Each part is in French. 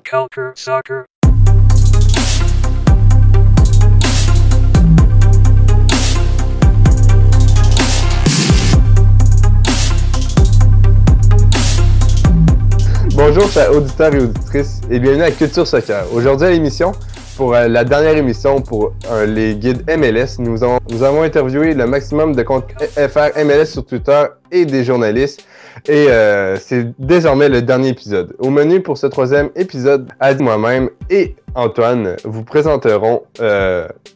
Culture Soccer. Bonjour chers auditeurs et auditrices et bienvenue à Culture Soccer. Aujourd'hui à l'émission, pour la dernière émission pour les guides MLS, nous avons interviewé le maximum de comptes FR MLS sur Twitter et des journalistes et c'est désormais le dernier épisode. Au menu pour ce troisième épisode, Adi, moi-même et Antoine vous présenteront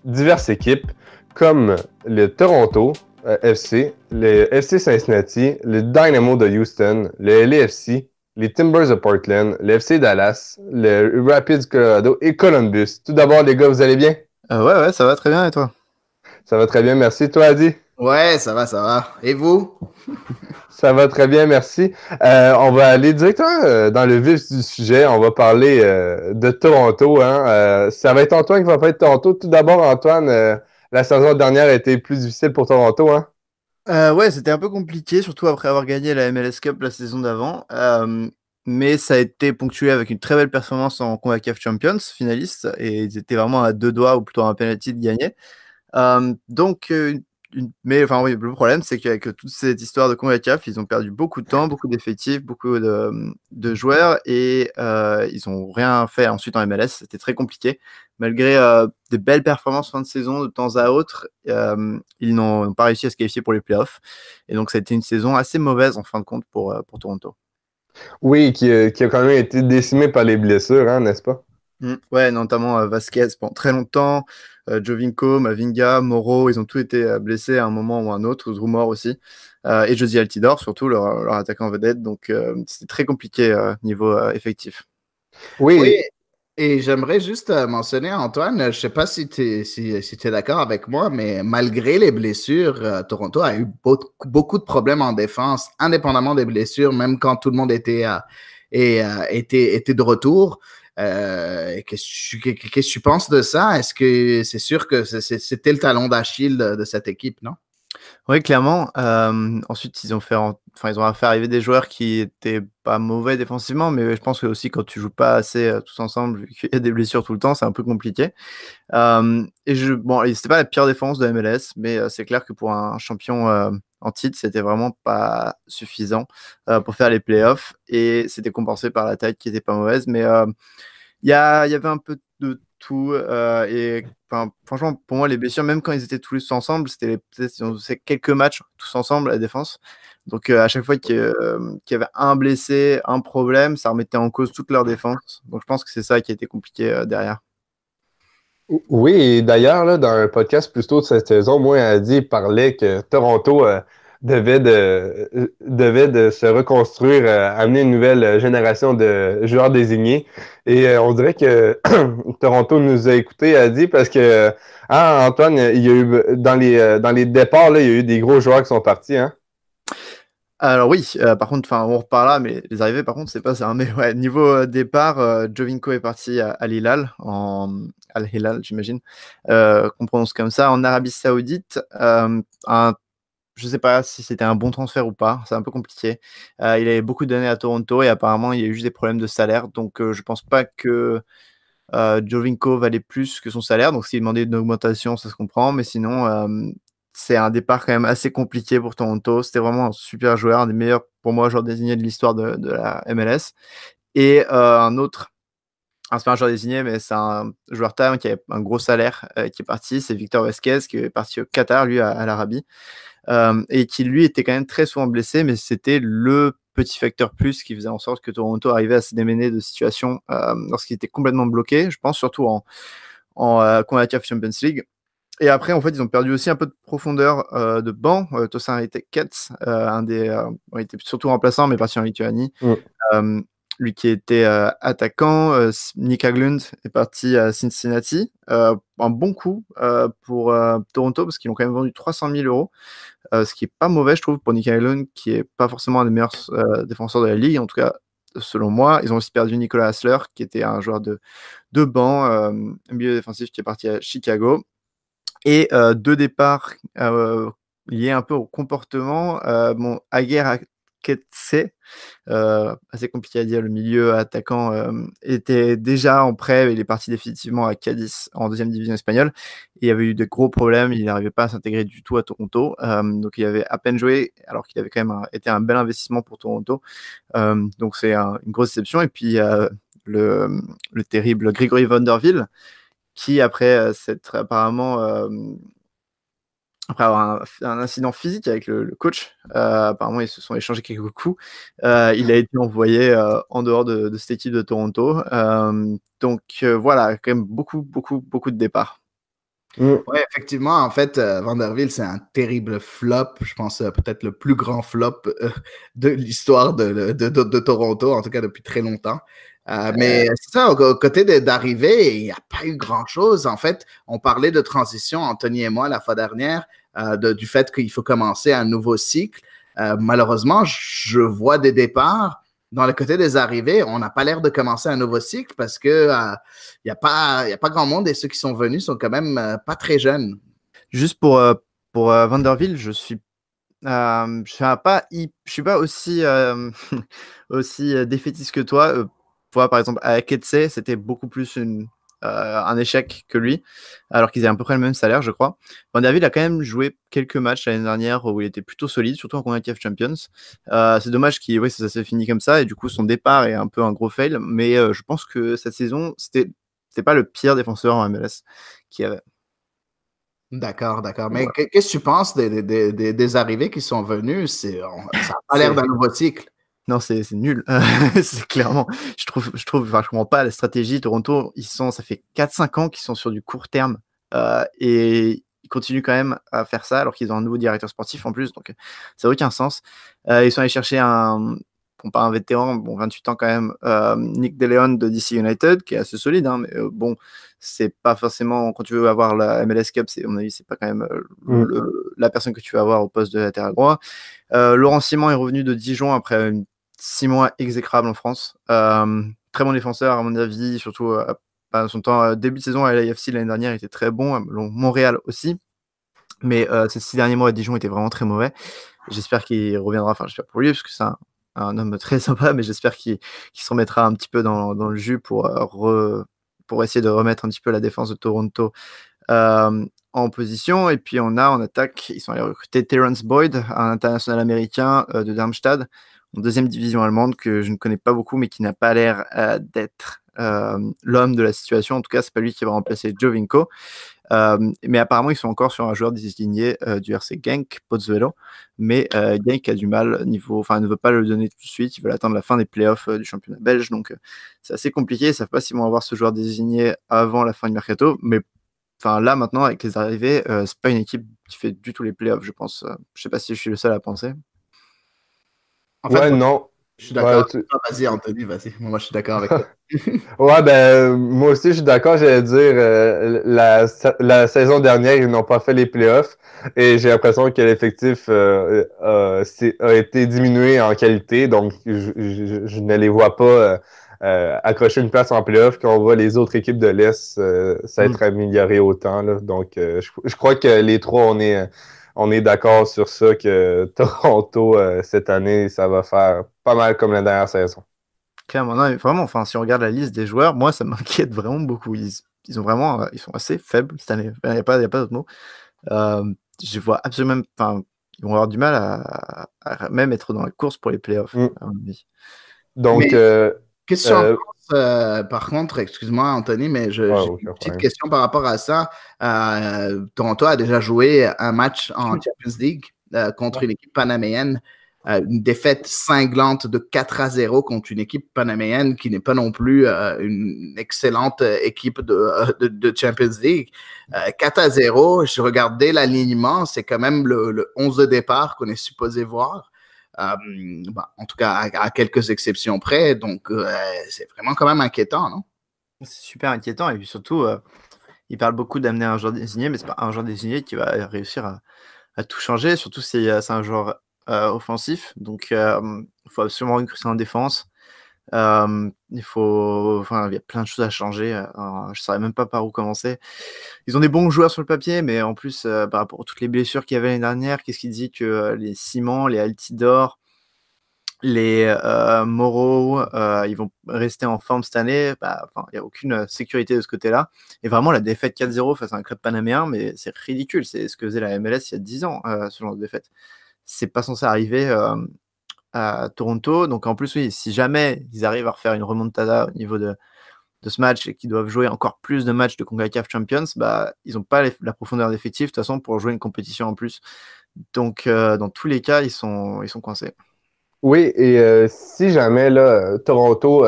diverses équipes comme le Toronto FC, le FC Cincinnati, le Dynamo de Houston, le LAFC, les Timbers de Portland, le FC Dallas, le Rapids Colorado et Columbus. Tout d'abord, les gars, vous allez bien? Ouais, ça va très bien, et toi? Ça va très bien, merci. Toi, Adi? Ouais, ça va. Et vous? Ça va très bien, merci. On va aller directement dans le vif du sujet. On va parler de Toronto. Ça va être Antoine qui va parler de Toronto. Tout d'abord, Antoine, la saison dernière a été plus difficile pour Toronto, hein? Ouais, c'était un peu compliqué, surtout après avoir gagné la MLS Cup la saison d'avant. Mais ça a été ponctué avec une très belle performance en CONCACAF Champions, finaliste, et ils étaient vraiment à 2 doigts, ou plutôt à un penalty de gagner. Mais enfin, oui, le problème, c'est qu'avec toute cette histoire de CONCACAF, ils ont perdu beaucoup de temps, beaucoup d'effectifs, beaucoup de joueurs, et ils n'ont rien fait ensuite en MLS. C'était très compliqué. Malgré des belles performances fin de saison de temps à autre, ils n'ont pas réussi à se qualifier pour les playoffs. Et donc, ça a été une saison assez mauvaise en fin de compte pour Toronto. Oui, qui a quand même été décimé par les blessures, hein, n'est-ce pas? Ouais, notamment Vasquez pendant très longtemps, Jovinko, Mavinga, Moro, ils ont tous été blessés à un moment ou à un autre, Rumor aussi, et Jozy Altidore surtout, leur attaquant vedette, donc c'était très compliqué niveau effectif. Oui, et j'aimerais juste mentionner, Antoine, je ne sais pas si tu es d'accord avec moi, mais malgré les blessures, Toronto a eu beaucoup de problèmes en défense, indépendamment des blessures, même quand tout le monde était de retour. Qu'est-ce que tu penses de ça? Est-ce que c'est sûr que c'était le talon d'Achille de cette équipe, non? Oui, clairement. Ensuite, ils ont fait arriver des joueurs qui étaient pas mauvais défensivement, mais je pense que aussi quand tu joues pas assez tous ensemble, vu qu'il y a des blessures tout le temps, c'est un peu compliqué. C'était pas la pire défense de MLS, mais c'est clair que pour un champion en titre, c'était vraiment pas suffisant pour faire les playoffs, et c'était compensé par l'attaque qui était pas mauvaise, mais il y avait un peu de tout, et franchement, pour moi, les blessures, même quand ils étaient tous ensemble, peut-être ils ont fait quelques matchs tous ensemble, la défense. Donc, à chaque fois qu'il y avait un blessé, un problème, ça remettait en cause toute leur défense. Donc, je pense que c'est ça qui a été compliqué derrière. Oui, et d'ailleurs, là, dans un podcast plus tôt de cette saison, moi, Adi parlait que Toronto devait de se reconstruire, amener une nouvelle génération de joueurs désignés. Et on dirait que Toronto nous a écoutés, Adi, parce que Antoine, il y a eu dans les départs, là, il y a eu des gros joueurs qui sont partis, hein? Alors oui, par contre, on repart là, mais les arrivées, par contre, c'est pas ça. Mais ouais, niveau départ, Jovinko est parti à Al-Hilal, Al-Hilal, j'imagine, qu'on prononce comme ça, en Arabie Saoudite. Je sais pas si c'était un bon transfert ou pas, c'est un peu compliqué. Il avait beaucoup donné à Toronto et apparemment, il y a eu juste des problèmes de salaire. Donc, je pense pas que Jovinko valait plus que son salaire. Donc, s'il demandait une augmentation, ça se comprend. Mais sinon, c'est un départ quand même assez compliqué pour Toronto. C'était vraiment un super joueur, un des meilleurs, pour moi, joueurs désignés de l'histoire de la MLS. Et c'est pas un joueur désigné, mais c'est un joueur TAM qui a un gros salaire qui est parti. C'est Victor Vasquez qui est parti au Qatar, lui, à l'Arabie. Et qui, lui, était quand même très souvent blessé, mais c'était le petit facteur plus qui faisait en sorte que Toronto arrivait à se démener de situations lorsqu'il était complètement bloqué. Je pense surtout en CONCACAF Champions League. Et après, en fait, ils ont perdu aussi un peu de profondeur de banc. Tosin Ritekets, il était surtout remplaçant, mais parti en Lituanie. Lui qui était attaquant. Nick Haglund est parti à Cincinnati. Un bon coup pour Toronto, parce qu'ils l'ont quand même vendu 300 000 €, ce qui est pas mauvais, je trouve, pour Nick Haglund, qui est pas forcément un des meilleurs défenseurs de la ligue, en tout cas, selon moi. Ils ont aussi perdu Nicolas Hassler, qui était un joueur de banc, un milieu défensif qui est parti à Chicago. Et 2 départs liés un peu au comportement. Aguirre Aketse. Assez compliqué à dire, le milieu attaquant était déjà en prêt, il est parti définitivement à Cadiz en deuxième division espagnole. Il y avait eu de gros problèmes, il n'arrivait pas à s'intégrer du tout à Toronto, donc il avait à peine joué, alors qu'il avait quand même été un bel investissement pour Toronto. Donc c'est une grosse déception. Et puis le terrible Grégory Vanderville, qui après s'être apparemment après avoir un incident physique avec le coach, apparemment ils se sont échangés quelques coups. Il a été envoyé en dehors de cette équipe de Toronto. Donc voilà, quand même beaucoup de départs. Oui, effectivement, en fait, Vanderville, c'est un terrible flop. Je pense peut-être le plus grand flop de l'histoire de Toronto, en tout cas depuis très longtemps. Mais c'est ça, au côté d'arrivée, il n'y a pas eu grand-chose. En fait, on parlait de transition, Anthony et moi, la fois dernière, du fait qu'il faut commencer un nouveau cycle. Malheureusement, je vois des départs. Dans le côté des arrivées, on n'a pas l'air de commencer un nouveau cycle parce que il n'y a pas grand monde et ceux qui sont venus sont quand même pas très jeunes. Juste pour Vanderville, je suis pas aussi aussi défaitiste que toi. Par exemple, à Aketse, c'était beaucoup plus un échec que lui, alors qu'ils avaient à peu près le même salaire, je crois. Vanderville a quand même joué quelques matchs l'année dernière où il était plutôt solide, surtout en CONCACAF Champions. C'est dommage ça s'est fini comme ça, et du coup, son départ est un peu un gros fail, mais je pense que cette saison, c'était pas le pire défenseur en MLS qu'il y avait. D'accord. Mais qu'est-ce que tu penses des arrivées qui sont venues? Ça n'a pas l'air d'un nouveau cycle. Non, c'est nul. C'est clairement, je trouve, enfin, je comprends pas la stratégie. Toronto, ça fait 4-5 ans qu'ils sont sur du court terme, et ils continuent quand même à faire ça alors qu'ils ont un nouveau directeur sportif en plus, donc ça n'a aucun sens. Ils sont allés chercher pas un vétéran, 28 ans quand même, Nick DeLeon de DC United, qui est assez solide, hein, mais bon, c'est pas forcément, quand tu veux avoir la MLS Cup, à mon avis, c'est pas quand même la personne que tu vas avoir au poste de latéral droit. Laurent Simon est revenu de Dijon après 6 mois exécrables en France. Très bon défenseur, à mon avis, surtout son temps début de saison à l'AFC l'année dernière était très bon, Montréal aussi. Mais ces 6 derniers mois à Dijon étaient vraiment très mauvais. J'espère qu'il reviendra, enfin j'espère pour lui, parce que c'est un homme très sympa, mais j'espère qu'il se remettra un petit peu dans le jus pour essayer de remettre un petit peu la défense de Toronto en position. Et puis en attaque, ils sont allés recruter Terrence Boyd, un international américain de Darmstadt, en deuxième division allemande, que je ne connais pas beaucoup, mais qui n'a pas l'air d'être l'homme de la situation. En tout cas, c'est pas lui qui va remplacer Jovinko. Mais apparemment, ils sont encore sur un joueur désigné du RC Genk, Pozuelo. Mais Genk a du mal ne veut pas le donner tout de suite. Ils veulent attendre la fin des playoffs du championnat belge. Donc, c'est assez compliqué. Ils ne savent pas s'ils vont avoir ce joueur désigné avant la fin du mercato. Mais là, maintenant, avec les arrivées, c'est pas une équipe qui fait du tout les playoffs, je pense. Je sais pas si je suis le seul à penser. En fait, non. Je suis d'accord. Ouais, Vas-y, Anthony, vas-y. Moi, je suis d'accord avec toi. Ouais, moi aussi, je suis d'accord. J'allais dire, la saison dernière, ils n'ont pas fait les playoffs et j'ai l'impression que l'effectif a été diminué en qualité. Donc, je ne les vois pas accrocher une place en playoffs quand on voit les autres équipes de l'Est s'être améliorées autant. Là. Donc, je crois que les trois, on est d'accord sur ça, que Toronto, cette année, ça va faire pas mal comme la dernière saison. Clairement, non, vraiment, si on regarde la liste des joueurs, moi, ça m'inquiète vraiment beaucoup. Ils ont vraiment, ils sont assez faibles cette année. Il n'y a pas d'autre mot. Je vois absolument, ils vont avoir du mal à même être dans la course pour les playoffs, à mon avis. Donc, qu'est-ce que tu en penses, par contre, excuse-moi Anthony, mais j'ai une petite question par rapport à ça. Toronto a déjà joué un match en Champions League contre une équipe panaméenne. Une défaite cinglante de 4-0 contre une équipe panaméenne qui n'est pas non plus une excellente équipe de Champions League. 4-0, je regardais l'alignement, c'est quand même le 11 de départ qu'on est supposé voir. En tout cas, à quelques exceptions près. Donc, c'est vraiment quand même inquiétant, non? C'est super inquiétant. Et puis surtout, il parle beaucoup d'amener un joueur désigné, mais c'est pas un joueur désigné qui va réussir à tout changer, surtout si c'est un joueur offensif. Donc, il faut absolument recruter en défense. Il y a plein de choses à changer. Je ne saurais même pas par où commencer. Ils ont des bons joueurs sur le papier, mais en plus, par rapport à toutes les blessures qu'il y avait l'année dernière, qu'est-ce qui dit que les Simon, les Altidore, les Morrow, ils vont rester en forme cette année. Il n'y a aucune sécurité de ce côté-là. Et vraiment, la défaite 4-0 face à un club panaméen, mais c'est ridicule. C'est ce que faisait la MLS il y a 10 ans, ce genre de défaite. C'est pas censé arriver à Toronto. Donc en plus, oui, si jamais ils arrivent à refaire une remontada au niveau de ce match et qu'ils doivent jouer encore plus de matchs de CONCACAF Champions, ils n'ont pas la profondeur d'effectif de toute façon pour jouer une compétition en plus. Donc dans tous les cas, ils sont coincés. Oui, et si jamais là, Toronto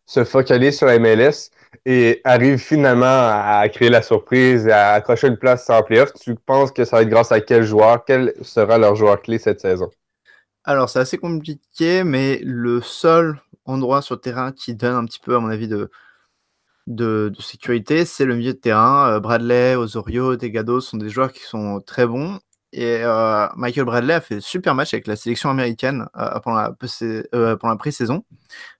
se focalise sur la MLS et arrive finalement à créer la surprise et à accrocher une place en playoff, tu penses que ça va être grâce à quel joueur? Quel sera leur joueur clé cette saison? Alors, c'est assez compliqué, mais le seul endroit sur le terrain qui donne un petit peu, à mon avis, de sécurité, c'est le milieu de terrain. Bradley, Osorio, Delgado sont des joueurs qui sont très bons. Et Michael Bradley a fait un super match avec la sélection américaine pendant la pré-saison.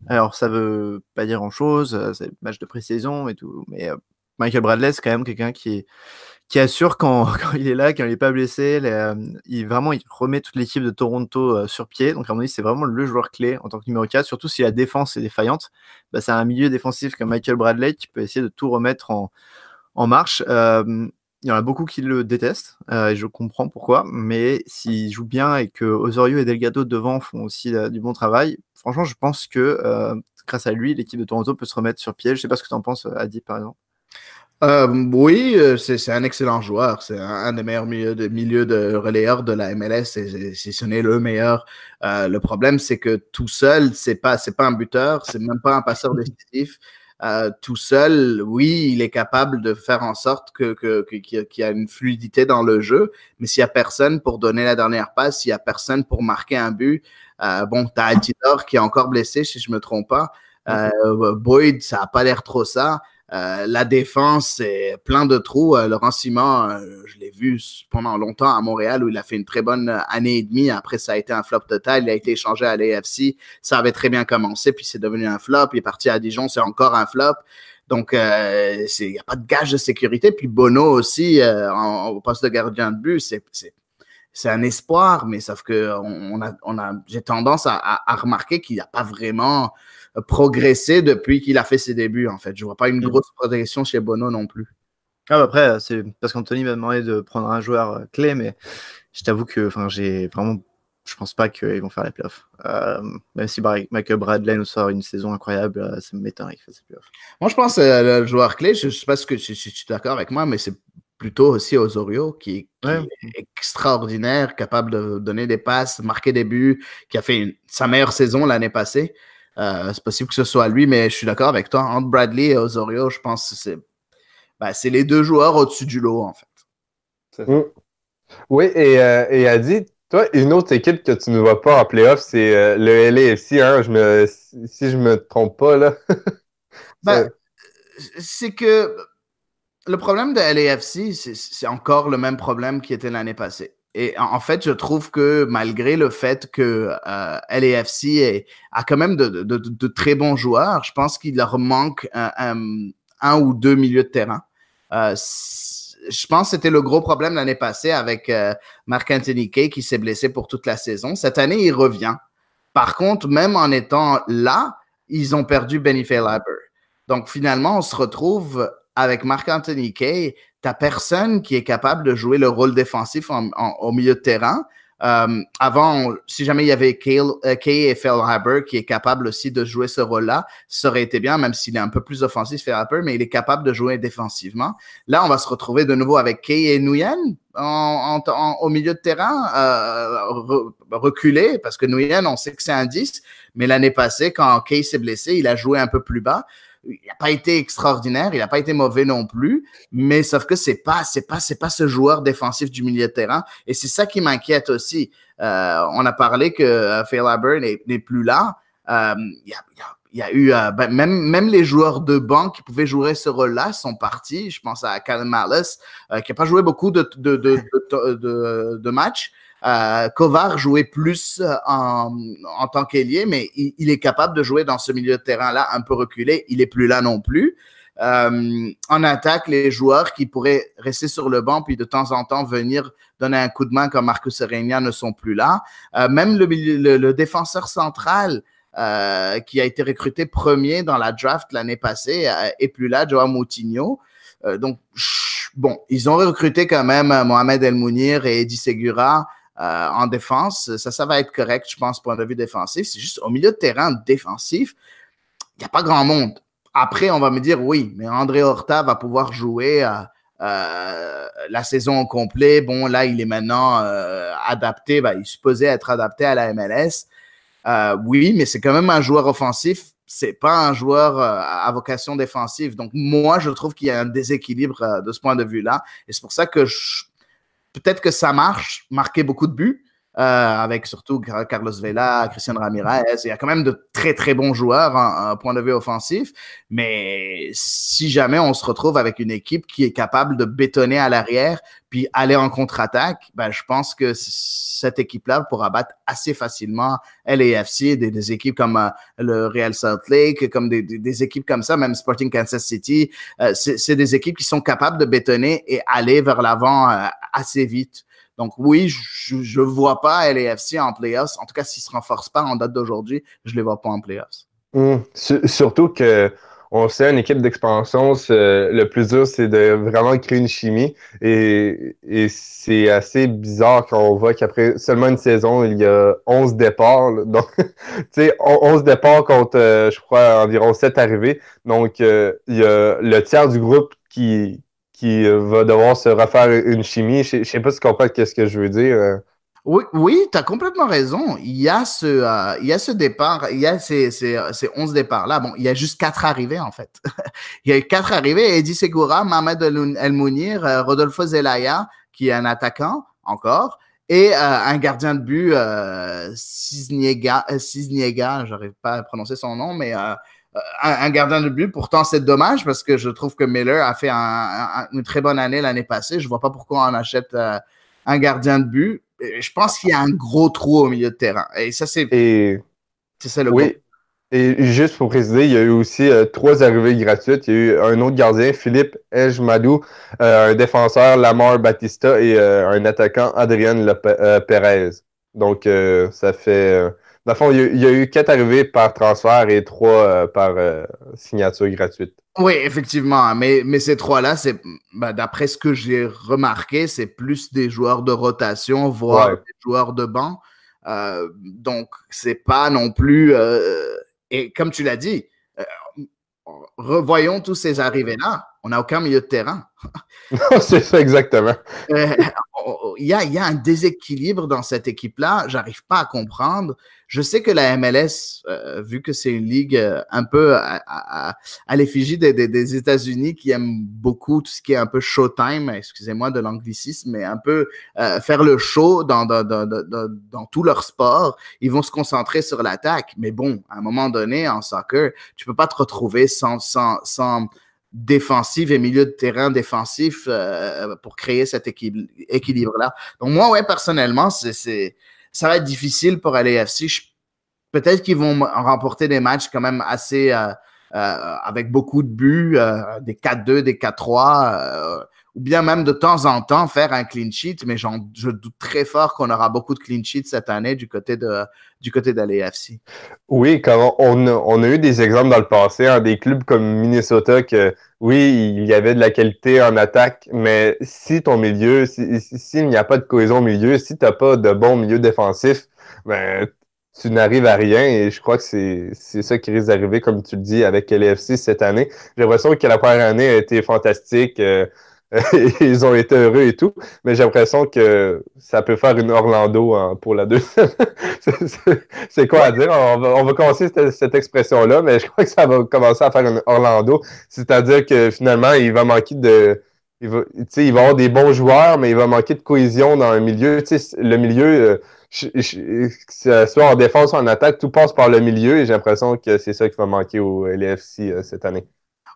Alors, ça veut pas dire grand-chose, c'est le match de pré-saison et tout, mais Michael Bradley, c'est quand même quelqu'un qui assure quand il est là, quand il n'est pas blessé. Il remet toute l'équipe de Toronto sur pied. Donc, à mon avis, c'est vraiment le joueur clé en tant que numéro 4, surtout si la défense est défaillante. C'est un milieu défensif comme Michael Bradley qui peut essayer de tout remettre en marche. Il y en a beaucoup qui le détestent, et je comprends pourquoi, mais s'il joue bien et que Osorio et Delgado devant font aussi du bon travail, franchement, je pense que grâce à lui, l'équipe de Toronto peut se remettre sur pied. Je ne sais pas ce que tu en penses, Adi, par exemple. Oui, c'est un excellent joueur. C'est un des meilleurs milieux de relayeurs de la MLS, si ce n'est le meilleur. Le problème, c'est que tout seul, c'est pas un buteur, c'est même pas un passeur décisif. Tout seul, oui, il est capable de faire en sorte qu'il y a une fluidité dans le jeu, mais s'il n'y a personne pour donner la dernière passe, s'il n'y a personne pour marquer un but, t'as Altidore qui est encore blessé, si je me trompe pas. Boyd, ça n'a pas l'air trop ça. La défense, c'est plein de trous. Laurent Simon, je l'ai vu pendant longtemps à Montréal où il a fait une très bonne année et demie. Après, ça a été un flop total. Il a été échangé à l'AFC. Ça avait très bien commencé, puis c'est devenu un flop. Il est parti à Dijon, c'est encore un flop. Donc, il n'y a pas de gage de sécurité. Puis Bono aussi, au poste de gardien de but, c'est un espoir, mais sauf que j'ai tendance à remarquer qu'il n'y a pas vraiment progressé depuis qu'il a fait ses débuts, en fait. Je vois pas une grosse progression chez Bono non plus. Après, c'est parce qu'Anthony m'a demandé de prendre un joueur clé, mais je t'avoue que je pense pas qu'ils vont faire les playoffs. Même si Michael Bradley nous sort une saison incroyable, ça m'étonnerait qu'il fasse les playoffs. Moi, je pense que le joueur clé, je sais pas si tu es d'accord avec moi, mais c'est plutôt aussi Osorio qui est extraordinaire, capable de donner des passes, marquer des buts, qui a fait sa meilleure saison l'année passée. C'est possible que ce soit lui, mais je suis d'accord avec toi. Entre Bradley et Osorio, je pense que c'est les deux joueurs au-dessus du lot, en fait. Oui, et Adi, toi, une autre équipe que tu ne vois pas en playoff, c'est le LAFC, hein, si je me trompe pas, là. C'est que le problème de LAFC, c'est encore le même problème qui était l'année passée. Et en fait, je trouve que malgré le fait que LAFC a quand même de très bons joueurs, je pense qu'il leur manque un ou deux milieux de terrain. Je pense que c'était le gros problème l'année passée avec Marc-Anthony Kaye qui s'est blessé pour toute la saison. Cette année, il revient. Par contre, même en étant là, ils ont perdu Benny Fairlaber. Donc, finalement, on se retrouve avec Marc-Anthony Kaye, t'as personne qui est capable de jouer le rôle défensif au milieu de terrain. Avant, si jamais il y avait Kaye et Fairlaber qui est capable aussi de jouer ce rôle-là, ça aurait été bien, même s'il est un peu plus offensif, Fairlaber, mais il est capable de jouer défensivement. Là, on va se retrouver de nouveau avec Kaye et Nguyen au milieu de terrain, reculé, parce que Nguyen, on sait que c'est un 10, mais l'année passée, quand Kaye s'est blessé, il a joué un peu plus bas. Il n'a pas été extraordinaire, il n'a pas été mauvais non plus, mais sauf que c'est pas ce joueur défensif du milieu de terrain, et c'est ça qui m'inquiète aussi. On a parlé que Fairlaber n'est plus là. Il y a eu même les joueurs de banc qui pouvaient jouer ce rôle-là sont partis. Je pense à Callum Malice qui n'a pas joué beaucoup de matchs. Kovar jouait plus en tant qu'ailier, mais il est capable de jouer dans ce milieu de terrain-là un peu reculé. Il n'est plus là non plus. En attaque, les joueurs qui pourraient rester sur le banc puis de temps en temps venir donner un coup de main comme Marcus Aurélien ne sont plus là. Même le défenseur central qui a été recruté premier dans la draft l'année passée est plus là, Joao Moutinho. Donc, bon, ils ont recruté quand même Mohamed El Mounir et Eddie Segura en défense. Ça va être correct, je pense, point de vue défensif. C'est juste au milieu de terrain défensif, il n'y a pas grand monde. Après, on va me dire, oui, mais André Horta va pouvoir jouer la saison au complet. Bon, là, il est maintenant adapté. Il est supposé être adapté à la MLS. Oui, mais c'est quand même un joueur offensif. C'est pas un joueur à vocation défensive. Donc, moi, je trouve qu'il y a un déséquilibre de ce point de vue-là. Et c'est pour ça que peut-être que ça marche, marquer beaucoup de buts, avec surtout Carlos Vela, Christian Ramirez. Il y a quand même de très, très bons joueurs en point de vue offensif. Mais si jamais on se retrouve avec une équipe qui est capable de bétonner à l'arrière puis aller en contre-attaque, je pense que cette équipe-là pourra battre assez facilement LAFC, des équipes comme le Real Salt Lake, comme des équipes comme ça, même Sporting Kansas City. C'est des équipes qui sont capables de bétonner et aller vers l'avant assez vite. Donc oui, je ne vois pas LAFC en playoffs. En tout cas, s'ils ne se renforcent pas en date d'aujourd'hui, je ne les vois pas en playoffs. Surtout que on sait, une équipe d'expansion, le plus dur, c'est de vraiment créer une chimie. Et c'est assez bizarre quand on voit qu'après seulement une saison, il y a 11 départs. Là. Donc, tu sais, 11 départs contre, je crois, environ 7 arrivées. Donc, il y a le tiers du groupe qui va devoir se refaire une chimie. Je sais pas si tu comprends ce que je veux dire. Oui, tu as complètement raison. Il y a ce départ, il y a ces 11 départs-là. Bon, il y a juste 4 arrivées, en fait. Il y a eu 4 arrivées. Eddie Segura, Mohamed El Mounir, Rodolfo Zelaya, qui est un attaquant, encore, et un gardien de but, Cisniega, j'arrive pas à prononcer son nom, mais un gardien de but. Pourtant, c'est dommage parce que je trouve que Miller a fait une très bonne année l'année passée. Je vois pas pourquoi on achète un gardien de but. Je pense qu'il y a un gros trou au milieu de terrain. Et ça, c'est ça le oui. gros. Et juste pour préciser, il y a eu aussi 3 arrivées gratuites. Il y a eu un autre gardien, Philippe Ejmadou, un défenseur, Lamar Batista, et un attaquant, Adrian Perez. Donc, ça fait... dans le fond, il y a eu 4 arrivées par transfert et 3 par signature gratuite. Oui, effectivement. Mais ces 3-là, d'après ce que j'ai remarqué, c'est plus des joueurs de rotation, voire des joueurs de banc. Donc, c'est pas non plus... et comme tu l'as dit, revoyons tous ces arrivées-là. On n'a aucun milieu de terrain. Non, c'est ça exactement. Il y a un déséquilibre dans cette équipe-là. J'arrive pas à comprendre. Je sais que la MLS, vu que c'est une ligue un peu à l'effigie des États-Unis qui aiment beaucoup tout ce qui est un peu showtime, excusez-moi de l'anglicisme, mais un peu faire le show dans tout leur sport, ils vont se concentrer sur l'attaque. Mais bon, à un moment donné, en soccer, tu peux pas te retrouver sans défensive et milieu de terrain défensif pour créer cet équilibre-là. Donc moi, ouais, personnellement, ça va être difficile pour LAFC. Peut-être qu'ils vont remporter des matchs quand même assez avec beaucoup de buts, des 4-2, des 4-3, ou bien même de temps en temps faire un clean sheet, mais je doute très fort qu'on aura beaucoup de clean sheets cette année du côté de LAFC. Oui, on a eu des exemples dans le passé, des clubs comme Minnesota que oui, il y avait de la qualité en attaque, mais si ton milieu, s'il n'y a pas de cohésion au milieu, si tu n'as pas de bon milieu défensif, ben tu n'arrives à rien et je crois que c'est ça qui risque d'arriver, comme tu le dis, avec LAFC cette année. J'ai l'impression que la première année a été fantastique. Ils ont été heureux et tout, mais j'ai l'impression que ça peut faire une Orlando pour la deuxième. C'est quoi à dire? On va commencer cette expression-là, mais je crois que ça va commencer à faire une Orlando. C'est-à-dire que finalement, il va manquer il va y avoir des bons joueurs, mais il va manquer de cohésion dans le milieu. Le milieu, soit en défense ou en attaque, tout passe par le milieu et j'ai l'impression que c'est ça qui va manquer au LAFC cette année.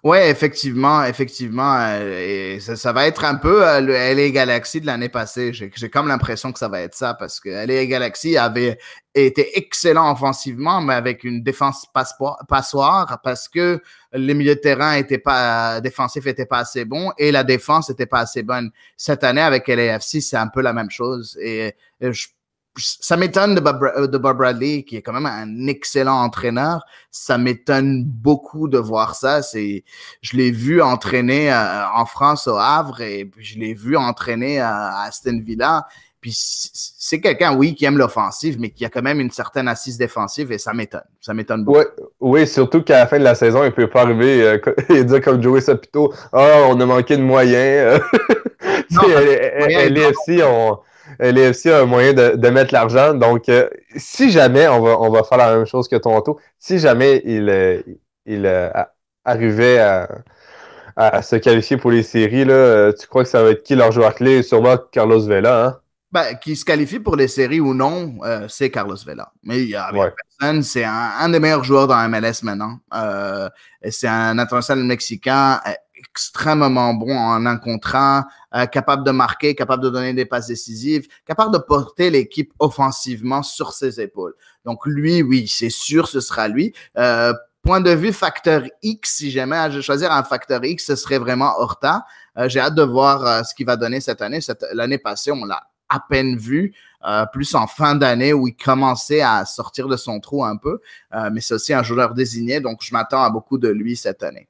Ouais, effectivement, et ça va être un peu le LA Galaxy de l'année passée. J'ai comme l'impression que ça va être ça parce que LA Galaxy avait été excellent offensivement, mais avec une défense passoire parce que les milieux de terrain défensifs étaient pas assez bons et la défense était pas assez bonne. Cette année avec LAFC, c'est un peu la même chose et ça m'étonne de Bob Bradley, qui est quand même un excellent entraîneur. Ça m'étonne beaucoup de voir ça. Je l'ai vu entraîner en France au Havre et puis je l'ai vu entraîner à Aston Villa. Puis c'est quelqu'un, oui, qui aime l'offensive, mais qui a quand même une certaine assise défensive et ça m'étonne. Ça m'étonne beaucoup. Ouais, oui, surtout qu'à la fin de la saison, il ne peut pas arriver et dire comme Joey Saputo, on a manqué de moyens. Non, LAFC a un moyen de mettre l'argent. Donc, si jamais, on va faire la même chose que Toronto, si jamais il arrivait à se qualifier pour les séries, là, tu crois que ça va être qui leur joueur clé? Sûrement Carlos Vela, hein? Ben, qui se qualifie pour les séries ou non, c'est Carlos Vela. Mais il y a personne. C'est un des meilleurs joueurs dans MLS maintenant. C'est un international mexicain extrêmement bon en un contre un, capable de marquer, capable de donner des passes décisives, capable de porter l'équipe offensivement sur ses épaules. Donc lui, oui, c'est sûr, ce sera lui. Point de vue facteur X, si jamais je choisir un facteur X, ce serait vraiment Horta. J'ai hâte de voir ce qu'il va donner cette année. L'année passée, on l'a à peine vu, plus en fin d'année où il commençait à sortir de son trou un peu, mais c'est aussi un joueur désigné, donc je m'attends à beaucoup de lui cette année.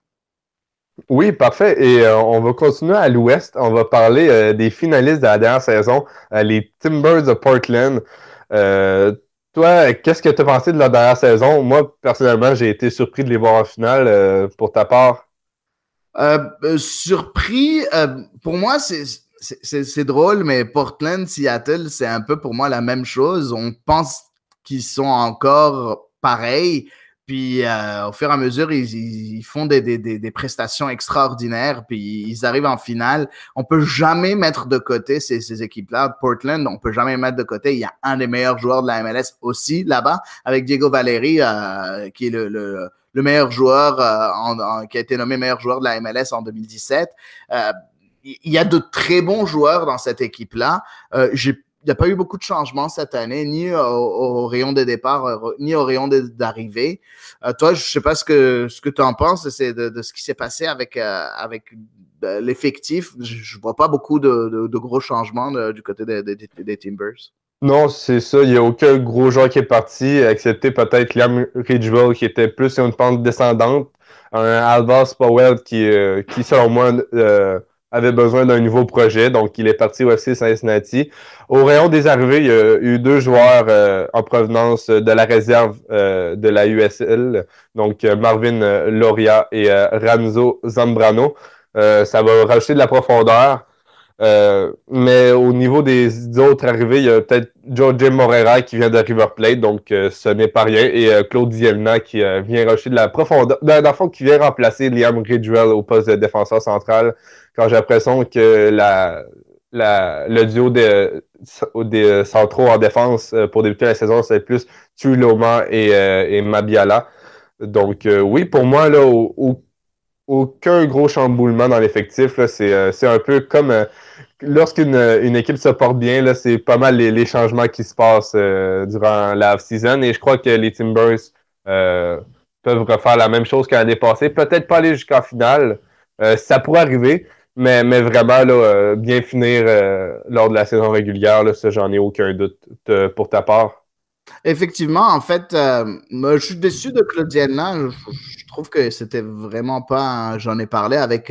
Oui, parfait. Et on va continuer à l'ouest. On va parler des finalistes de la dernière saison, les Timbers de Portland. Toi, qu'est-ce que tu as pensé de la dernière saison? Moi, personnellement, j'ai été surpris de les voir en finale. Pour ta part? Surpris, pour moi, c'est drôle, mais Portland, Seattle, c'est un peu pour moi la même chose. On pense qu'ils sont encore pareils. Puis au fur et à mesure, ils font des prestations extraordinaires, puis ils arrivent en finale. On peut jamais mettre de côté ces équipes-là. Portland, on peut jamais mettre de côté. Il y a un des meilleurs joueurs de la MLS aussi là-bas, avec Diego Valeri, qui est le meilleur joueur, qui a été nommé meilleur joueur de la MLS en 2017. Il y a de très bons joueurs dans cette équipe-là. Il n'y a pas eu beaucoup de changements cette année, ni au rayon de départ, ni au rayon d'arrivée. Toi, je ne sais pas ce que tu en penses de ce qui s'est passé avec l'effectif. Je ne vois pas beaucoup de gros changements du côté des Timbers. Non, c'est ça. Il n'y a aucun gros joueur qui est parti, excepté peut-être Liam Ridgewell, qui était plus sur une pente descendante. Un Alvas Powell qui selon moi, avait besoin d'un nouveau projet. Donc, il est parti au FC Cincinnati. Au rayon des arrivées, il y a eu 2 joueurs en provenance de la réserve de la USL. Donc, Marvin Loria et Ramzo Zambrano. Ça va rajouter de la profondeur. Mais au niveau des autres arrivées, il y a peut-être Jorge Moreira qui vient de River Plate, donc ce n'est pas rien. Et Claude Vielna qui vient rajouter de la profondeur. Dans le fond, qui vient remplacer Liam Ridgewell au poste de défenseur central. Quand j'ai l'impression que le duo des centraux en défense pour débuter la saison, c'est plus Tuiloma et Mabiala. Donc oui, pour moi, là, aucun gros chamboulement dans l'effectif. C'est un peu comme lorsqu'une équipe se porte bien, là, c'est pas mal les changements qui se passent durant la off-season. Et je crois que les Timbers peuvent refaire la même chose qu'à l'année passée. Peut-être pas aller jusqu'en finale. Ça pourrait arriver, mais vraiment là, bien finir lors de la saison régulière. Là, ça, j'en ai aucun doute pour ta part. Effectivement, en fait, je suis déçu de Claudienne-là. Je trouve que c'était vraiment pas. J'en ai parlé avec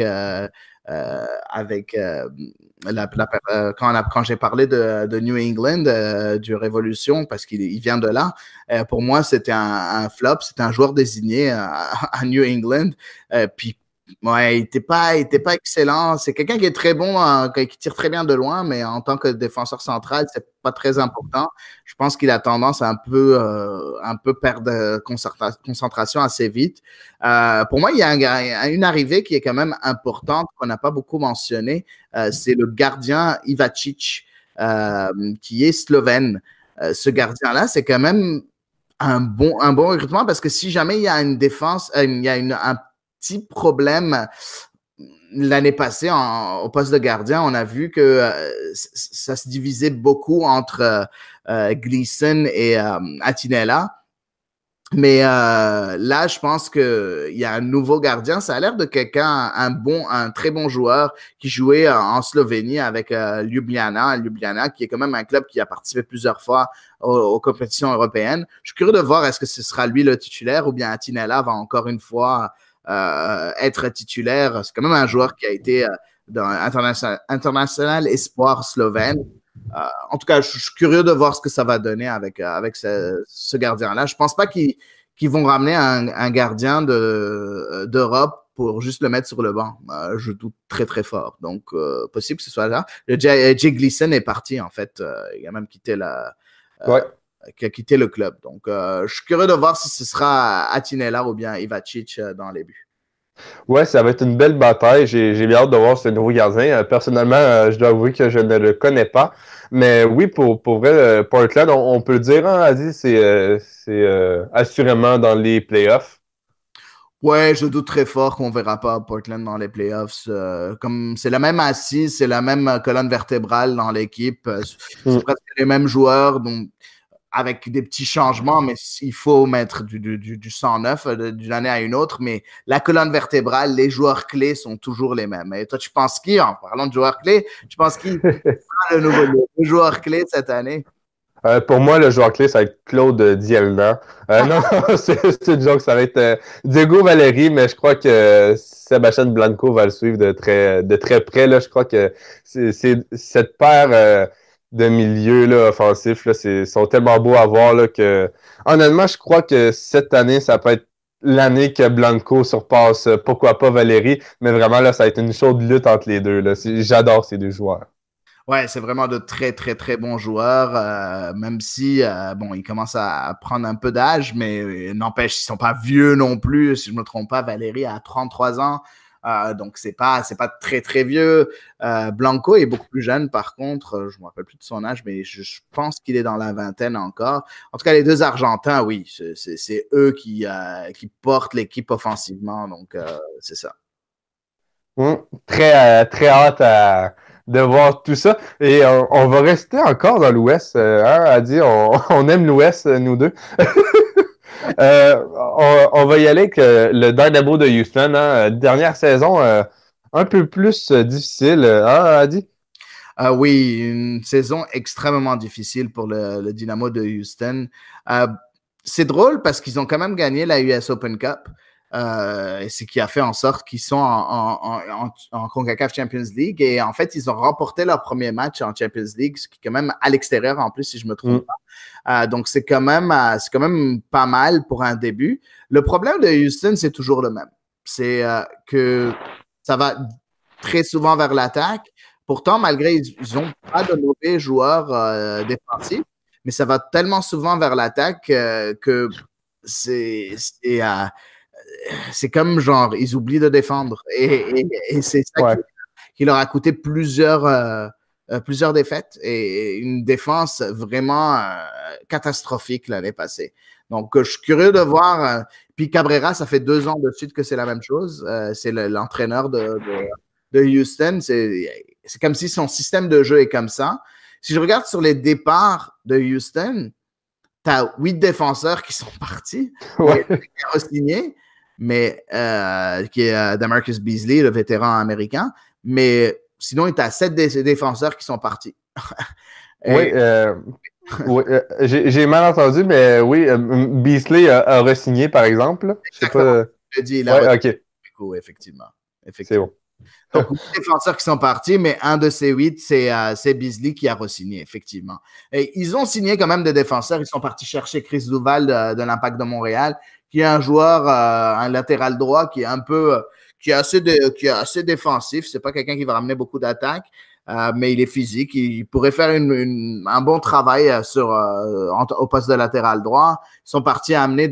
quand j'ai parlé de New England, du Révolution, parce qu'il vient de là. Pour moi, c'était un flop. C'était un joueur désigné à New England. Puis ouais, il était pas excellent. C'est quelqu'un qui est très bon, qui tire très bien de loin, mais en tant que défenseur central, c'est pas très important. Je pense qu'il a tendance à un peu perdre concentration assez vite. Pour moi, il y a une arrivée qui est quand même importante qu'on n'a pas beaucoup mentionné. C'est le gardien Ivacic, qui est slovène. Ce gardien-là, c'est quand même un bon recrutement parce que si jamais il y a une défense, il y a un petits problèmes. L'année passée, au poste de gardien, on a vu que ça se divisait beaucoup entre Gleason et Attinella. Mais là, je pense qu'il y a un nouveau gardien. Ça a l'air de quelqu'un, un très bon joueur qui jouait en Slovénie avec Ljubljana. Ljubljana, qui est quand même un club qui a participé plusieurs fois aux compétitions européennes. Je suis curieux de voir est-ce que ce sera lui le titulaire ou bien Attinella va encore une fois être titulaire. C'est quand même un joueur qui a été dans international espoir slovène. En tout cas, je suis curieux de voir ce que ça va donner avec ce gardien-là. Je pense pas qu'ils vont ramener un gardien d'Europe pour juste le mettre sur le banc. Je doute très, très fort. Donc, possible que ce soit là. Jay Gleason est parti, en fait. Il a même quitté qui a quitté le club. Donc, je suis curieux de voir si ce sera Attinella ou bien Ivacic dans les buts. Ouais, ça va être une belle bataille. J'ai bien hâte de voir ce nouveau gardien. Personnellement, je dois avouer que je ne le connais pas. Mais oui, pour vrai, Portland, on peut le dire, hein, Adi, c'est assurément dans les playoffs. Ouais, je doute très fort qu'on ne verra pas Portland dans les playoffs. Comme c'est la même assise, c'est la même colonne vertébrale dans l'équipe. C'est presque les mêmes joueurs, donc avec des petits changements, mais il faut mettre du 109 d'une année à une autre. Mais la colonne vertébrale, les joueurs clés sont toujours les mêmes. Et toi, tu penses qui, en parlant de joueurs clés, tu penses qui sera le joueur clé cette année? Pour moi, le joueur clé, ça va être Claude Dielna. Non, c'est une joke, ça va être Diego Valeri, mais je crois que Sébastien Blanco va le suivre de très près. Là. Je crois que c'est cette paire de milieux là, offensifs, là, sont tellement beaux à voir là, que honnêtement, je crois que cette année, ça peut être l'année que Blanco surpasse, pourquoi pas Valeri, mais vraiment, là, ça va être une chaude lutte entre les deux. Là. J'adore ces deux joueurs. Ouais, c'est vraiment de très, très, très bons joueurs, même si, bon, ils commencent à prendre un peu d'âge, mais n'empêche, ils sont pas vieux non plus. Si je me trompe pas, Valeri a 33 ans, donc c'est pas très, très vieux. Blanco est beaucoup plus jeune, par contre, je me rappelle plus de son âge, mais je pense qu'il est dans la vingtaine encore. En tout cas, les deux Argentins, oui, c'est eux qui portent l'équipe offensivement, donc c'est ça. Très hâte de voir tout ça. Et on va rester encore dans l'Ouest. Hein, Adi, on aime l'Ouest, nous deux. On va y aller avec le Dynamo de Houston. Hein, dernière saison un peu plus difficile. Hein, Adi? Oui, une saison extrêmement difficile pour le Dynamo de Houston. C'est drôle parce qu'ils ont quand même gagné la US Open Cup. Ce qui a fait en sorte qu'ils sont en CONCACAF Champions League. Et en fait, ils ont remporté leur premier match en Champions League, ce qui est quand même à l'extérieur en plus, si je ne me trompe pas. Donc, c'est quand même pas mal pour un début. Le problème de Houston, c'est toujours le même. C'est que ça va très souvent vers l'attaque. Pourtant, malgré ils n'ont pas de mauvais joueurs défensifs, mais ça va tellement souvent vers l'attaque que c'est comme genre, ils oublient de défendre. Et c'est ça qui leur a coûté plusieurs défaites et une défense vraiment catastrophique l'année passée. Donc, je suis curieux de voir. Puis Cabrera, ça fait 2 ans de suite que c'est la même chose. C'est l'entraîneur de Houston. C'est comme si son système de jeu est comme ça. Si je regarde sur les départs de Houston, tu as 8 défenseurs qui sont partis, qui ont re-signé, mais qui est Demarcus Beasley, le vétéran américain. Mais sinon, il y a 7 défenseurs qui sont partis. Oui, j'ai mal entendu, mais oui, Beasley a re-signé, par exemple. Exactement. Je l'ai dit, il a effectivement. C'est bon. Donc, 8 défenseurs qui sont partis, mais un de ces 8, c'est Beasley qui a re-signé, effectivement. Et ils ont signé quand même des défenseurs. Ils sont partis chercher Chris Duval de l'Impact de Montréal, qui est un joueur, un latéral droit qui est assez défensif. C'est pas quelqu'un qui va ramener beaucoup d'attaques, mais il est physique. Il pourrait faire un bon travail au poste de latéral droit. Ils sont partis amener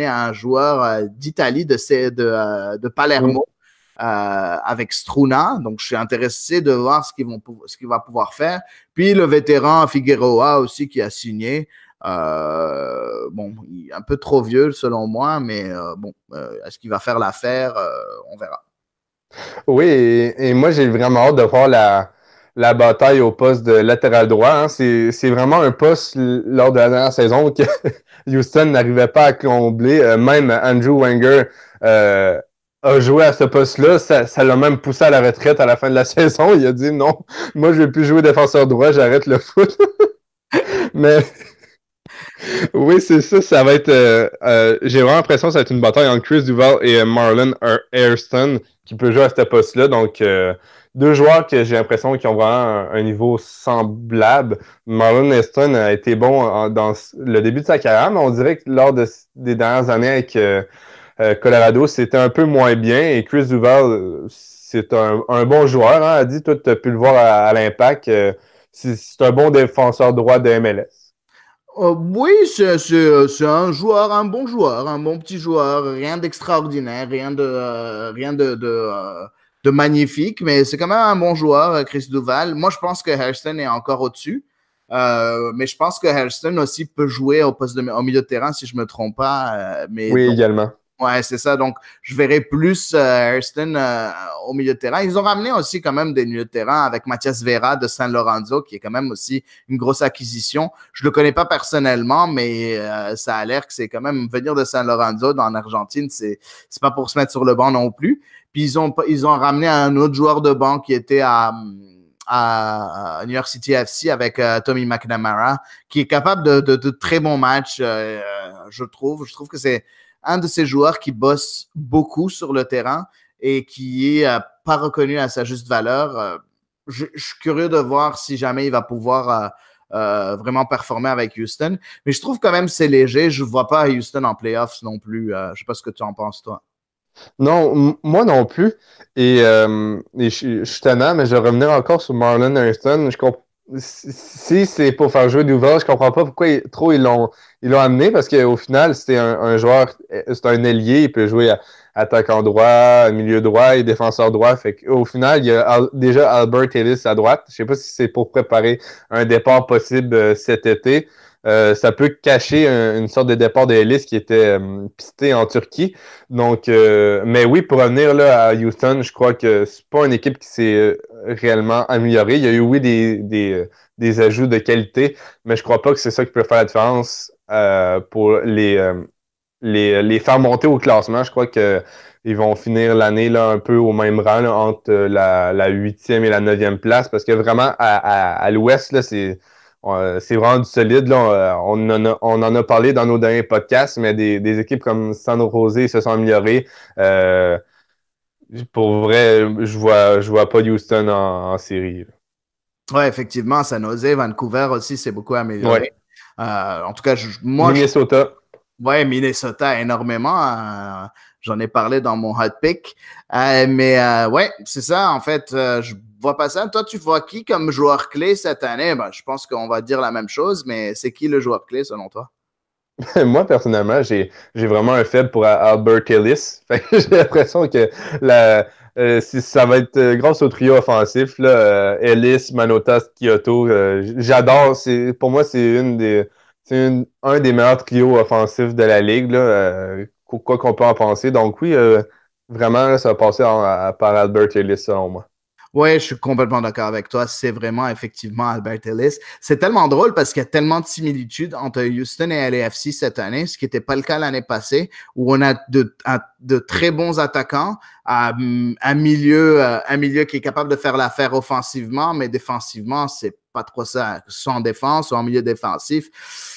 un joueur d'Italie, de Palermo. Avec Struna. Donc, je suis intéressé de voir ce qu'il va pouvoir faire. Puis, le vétéran Figueroa aussi qui a signé. Bon, il est un peu trop vieux selon moi, mais est-ce qu'il va faire l'affaire? On verra. Oui, et moi, j'ai vraiment hâte de voir la bataille au poste de latéral droit. Hein. C'est vraiment un poste lors de la dernière saison que Houston n'arrivait pas à combler. Même Andrew Wenger a joué à ce poste-là. Ça l'a même poussé à la retraite à la fin de la saison. Il a dit non, moi, je ne vais plus jouer défenseur droit, j'arrête le foot. Mais oui, c'est ça. Ça va être. J'ai vraiment l'impression que ça va être une bataille entre Chris Duval et Marlon Hairston qui peut jouer à ce poste-là. Donc, deux joueurs que j'ai l'impression qu'ils ont vraiment un niveau semblable. Marlon Hairston a été bon dans le début de sa carrière, mais on dirait que lors des dernières années avec Colorado, c'était un peu moins bien. Et Chris Duval, c'est un bon joueur. Hein, a dit, toi, tu as pu le voir à l'Impact. C'est un bon défenseur droit de MLS. Oui, c'est un joueur, un bon joueur, un bon petit joueur, rien d'extraordinaire, rien de magnifique, mais c'est quand même un bon joueur, Chris Duval. Moi, je pense que Hairston est encore au-dessus, mais je pense que Hairston aussi peut jouer au milieu de terrain, si je me trompe pas. Oui, également. Ouais, c'est ça. Donc, je verrais plus Hairston au milieu de terrain. Ils ont ramené aussi quand même des milieux de terrain avec Mathias Vera de San Lorenzo, qui est quand même aussi une grosse acquisition. Je le connais pas personnellement, mais ça a l'air que c'est quand même venir de San Lorenzo en Argentine, c'est pas pour se mettre sur le banc non plus. Puis ils ont ramené un autre joueur de banc qui était à New York City FC avec Tommy McNamara, qui est capable de très bons matchs, je trouve. Je trouve que c'est un de ces joueurs qui bosse beaucoup sur le terrain et qui est pas reconnu à sa juste valeur. Je suis curieux de voir si jamais il va pouvoir vraiment performer avec Houston. Mais je trouve quand même que c'est léger. Je ne vois pas Houston en playoffs non plus. Je ne sais pas ce que tu en penses, toi. Non, moi non plus. Et je suis tannant, mais je vais revenir encore sur Marlon Hairston. Si c'est pour faire jouer Duval, je comprends pas pourquoi ils l'ont amené, parce qu'au final, c'est un joueur, c'est un ailier, il peut jouer attaquant droit, milieu droit et défenseur droit. Fait qu'au final, il y a déjà Albert Ellis à droite. Je sais pas si c'est pour préparer un départ possible cet été. Ça peut cacher une sorte de départ de Ellis qui était pisté en Turquie. Donc, mais oui, pour revenir là, à Houston, je crois que c'est pas une équipe qui s'est réellement améliorée. Il y a eu, oui, des ajouts de qualité, mais je crois pas que c'est ça qui peut faire la différence pour les faire monter au classement. Je crois que ils vont finir l'année là un peu au même rang là, entre la 8e et la 9e place, parce que vraiment à l'ouest, là, c'est vraiment du solide. Là. On en a parlé dans nos derniers podcasts, mais des équipes comme San Jose se sont améliorées. Pour vrai, je vois pas Houston en série. Oui, effectivement, San Jose, Vancouver aussi, c'est beaucoup amélioré. Ouais. En tout cas, Minnesota. Oui, Minnesota, énormément. J'en ai parlé dans mon hot pick. Mais ouais, c'est ça. En fait, je vois pas ça. Toi, tu vois qui comme joueur clé cette année? Ben, je pense qu'on va dire la même chose, mais c'est qui le joueur clé selon toi? Moi, personnellement, j'ai vraiment un faible pour Albert Ellis. J'ai l'impression que ça va être grâce au trio offensif, là, Ellis, Manotas, Kyoto. J'adore. Pour moi, un des meilleurs trios offensifs de la ligue, là, quoi qu'on peut en penser. Donc oui, vraiment, là, ça va passer par Albert Ellis, selon moi. Oui, je suis complètement d'accord avec toi. C'est vraiment effectivement Albert Ellis. C'est tellement drôle parce qu'il y a tellement de similitudes entre Houston et LAFC cette année, ce qui n'était pas le cas l'année passée, où on a de très bons attaquants, un milieu qui est capable de faire l'affaire offensivement, mais défensivement, c'est pas trop ça. Soit en défense, soit en milieu défensif,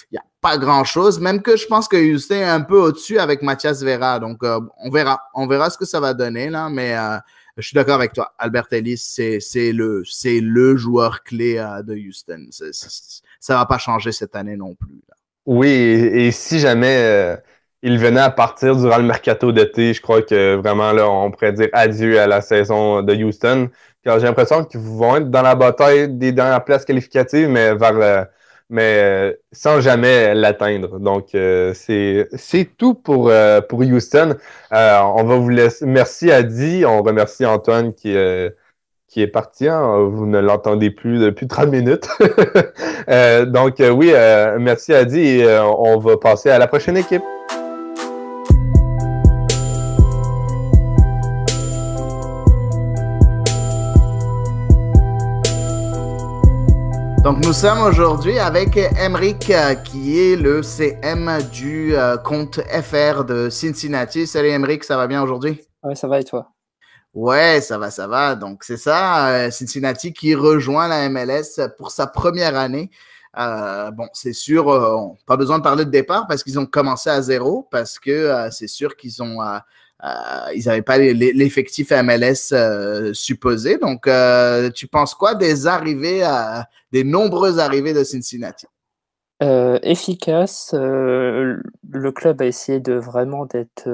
il n'y a pas grand-chose. Même que je pense que Houston est un peu au-dessus avec Mathias Vera. Donc, on verra. On verra ce que ça va donner, là, mais je suis d'accord avec toi. Albert Ellis, c'est le joueur clé de Houston. Ça ne va pas changer cette année non plus. Là. Oui, et si jamais il venait à partir durant le mercato d'été, je crois que vraiment là, on pourrait dire adieu à la saison de Houston. Car j'ai l'impression qu'ils vont être dans la bataille des dernières places qualificatives, mais sans jamais l'atteindre. Donc c'est tout pour Houston. On va vous laisser. Merci Adi. On remercie Antoine qui qui est parti. Hein. Vous ne l'entendez plus depuis 30 minutes. Oui, merci Adi et on va passer à la prochaine équipe. Donc, nous sommes aujourd'hui avec Emeric, qui est le CM du compte FR de Cincinnati. Salut Emeric, ça va bien aujourd'hui? Ouais, ça va et toi? Ouais, ça va, ça va. Donc, c'est ça, Cincinnati qui rejoint la MLS pour sa première année. Bon, c'est sûr, pas besoin de parler de départ parce qu'ils ont commencé à zéro, parce que c'est sûr qu'ils ont... ils n'avaient pas l'effectif MLS supposé. Donc, tu penses quoi des arrivées, des nombreuses arrivées de Cincinnati? Efficace. Le club a essayé de vraiment d'être,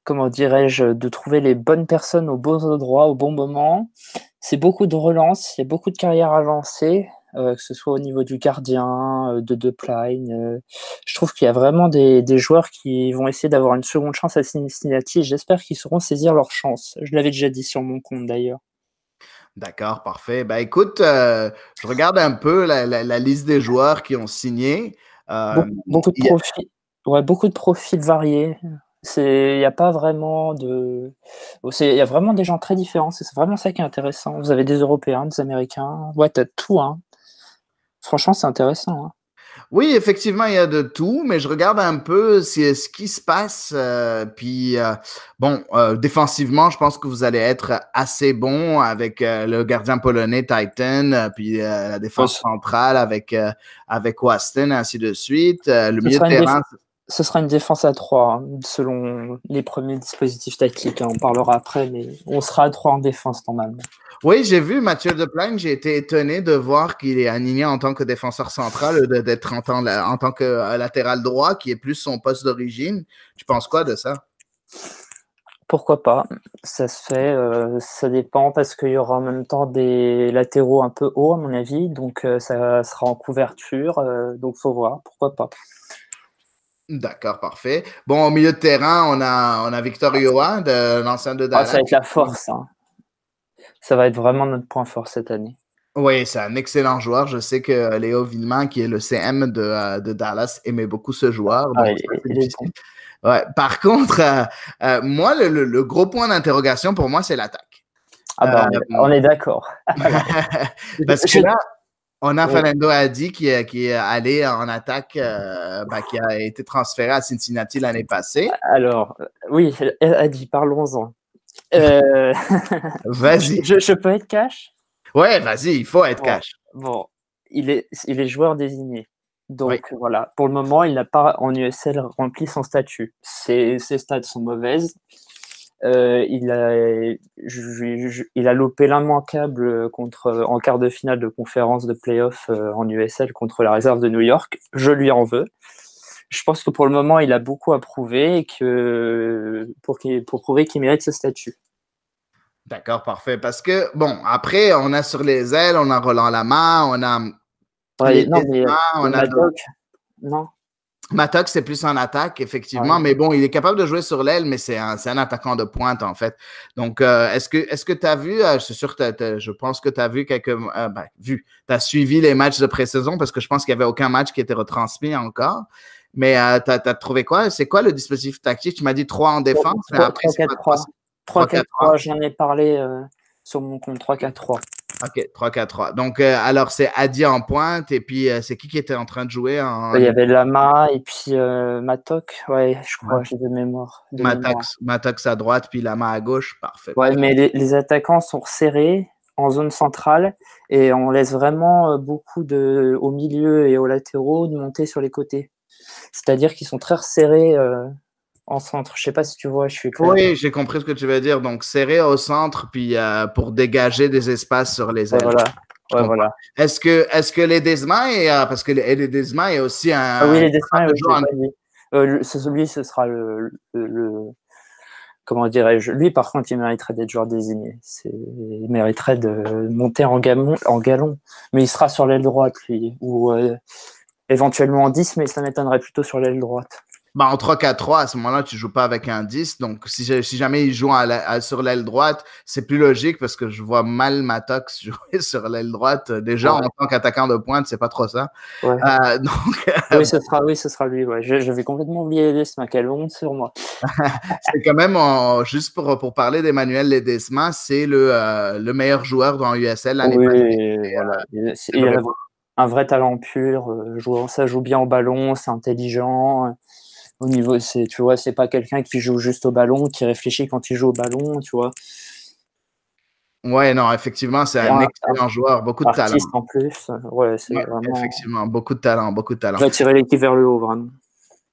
comment dirais-je, de trouver les bonnes personnes au bon endroit, au bon moment. C'est beaucoup de relance, il y a beaucoup de carrières à lancer, que ce soit au niveau du gardien, de Pline. Je trouve qu'il y a vraiment des joueurs qui vont essayer d'avoir une seconde chance à Cincinnati et j'espère qu'ils sauront saisir leur chance. Je l'avais déjà dit sur mon compte d'ailleurs. D'accord, parfait. Ben écoute, je regarde un peu la liste des joueurs qui ont signé. Beaucoup de profils, ouais, beaucoup de profils variés. Il n'y a pas vraiment de... Il y a vraiment des gens très différents. C'est vraiment ça qui est intéressant. Vous avez des Européens, des Américains. Ouais, t'as tout, hein. Franchement, c'est intéressant, hein. Oui, effectivement, il y a de tout, mais je regarde un peu ce qui se passe. Défensivement, je pense que vous allez être assez bon avec le gardien polonais Titan, puis la défense centrale avec Waston, ainsi de suite. Le milieu de terrain... Ce sera une défense à 3, hein, selon les premiers dispositifs tactiques. Hein. On parlera après, mais on sera à 3 en défense normalement. Oui, j'ai vu Mathieu Deplagne. J'ai été étonné de voir qu'il est aligné en tant que défenseur central, d'être en tant que latéral droit, qui est plus son poste d'origine. Tu penses quoi de ça? Pourquoi pas? Ça se fait. Ça dépend parce qu'il y aura en même temps des latéraux un peu hauts, à mon avis. Donc, ça sera en couverture. Donc, il faut voir. Pourquoi pas? D'accord, parfait. Bon, au milieu de terrain, on a Victor Iowa, l'ancien de Dallas. Ça va être la force. Hein. Ça va être vraiment notre point fort cette année. Oui, c'est un excellent joueur. Je sais que Léo Villemin, qui est le CM de Dallas, aimait beaucoup ce joueur. Donc, il est bon. Ouais. Par contre, moi, le gros point d'interrogation pour moi, c'est l'attaque. On est d'accord. Parce que là, on a Fernando Adi qui est allé en attaque, qui a été transféré à Cincinnati l'année passée. Alors, oui, Adi, parlons-en. Vas-y. Je peux être cash? Ouais, vas-y, il faut être cash. Bon, il est joueur désigné. Donc voilà, pour le moment, il n'a pas en USL rempli son statut. Ses stats sont mauvaises. Il a lopé l'immanquable en quart de finale de conférence de play-off en USL contre la réserve de New York. Je lui en veux. Je pense que pour le moment, il a beaucoup à prouver et pour prouver qu'il mérite ce statut. D'accord, parfait. Parce que, bon, après, on a sur les ailes, on a Roland Lama, on a... Matok, non. Matok, c'est plus en attaque, effectivement. Ouais. Mais bon, il est capable de jouer sur l'aile, mais c'est un attaquant de pointe, en fait. Donc, est-ce que tu as vu, c'est sûr que je pense que tu as vu tu as suivi les matchs de pré-saison parce que je pense qu'il n'y avait aucun match qui était retransmis encore. Mais tu as trouvé quoi? C'est quoi le dispositif tactique? Tu m'as dit 3 en défense. 3-4-3. 3-4-3, j'en ai parlé sur mon compte 3-4-3. OK, 3-4-3. Donc, alors, c'est Adi en pointe et puis c'est qui était en train de jouer Il y avait Lama et puis Matok. Ouais, je crois, j'ai de mémoire. Matox à droite puis Lama à gauche. Parfait. Ouais, mais les attaquants sont serrés en zone centrale et on laisse vraiment beaucoup au milieu et aux latéraux de monter sur les côtés. C'est-à-dire qu'ils sont très serrés en centre. Je sais pas si tu vois, je suis clair. Oui, j'ai compris ce que tu veux dire. Donc, serré au centre, puis pour dégager des espaces sur les ailes. Voilà. Est-ce que Ledesma parce que Ledesma est aussi un... oui, Ledesma, lui, ce sera le comment dirais-je? Lui, par contre, il mériterait d'être joueur désigné. Il mériterait de monter en galon. Mais il sera sur l'aile droite, lui. Ou éventuellement en 10, mais ça m'étonnerait plutôt sur l'aile droite. Ben, en 3-4-3, à ce moment-là, tu joues pas avec un 10. Donc, si jamais ils jouent sur l'aile droite, c'est plus logique parce que je vois mal Matox jouer sur l'aile droite. Déjà, en tant qu'attaquant de pointe, c'est pas trop ça. Ouais. Donc, oui, ce sera lui. Ouais. J'avais complètement oublié Ledesma. Quelle honte sur moi. c'est quand même, juste pour parler d'Emmanuel Ledesma, c'est le meilleur joueur dans USL l'année passée. Voilà. Il a un vrai talent pur. Ça joue bien au ballon, c'est intelligent. Au niveau, tu vois, c'est pas quelqu'un qui joue juste au ballon, qui réfléchit quand il joue au ballon, tu vois. Ouais, non, effectivement, c'est un excellent joueur, beaucoup de talent. En plus, ouais, c'est vraiment. Effectivement, beaucoup de talent, beaucoup de talent. Il va tirer l'équipe vers le haut, vraiment.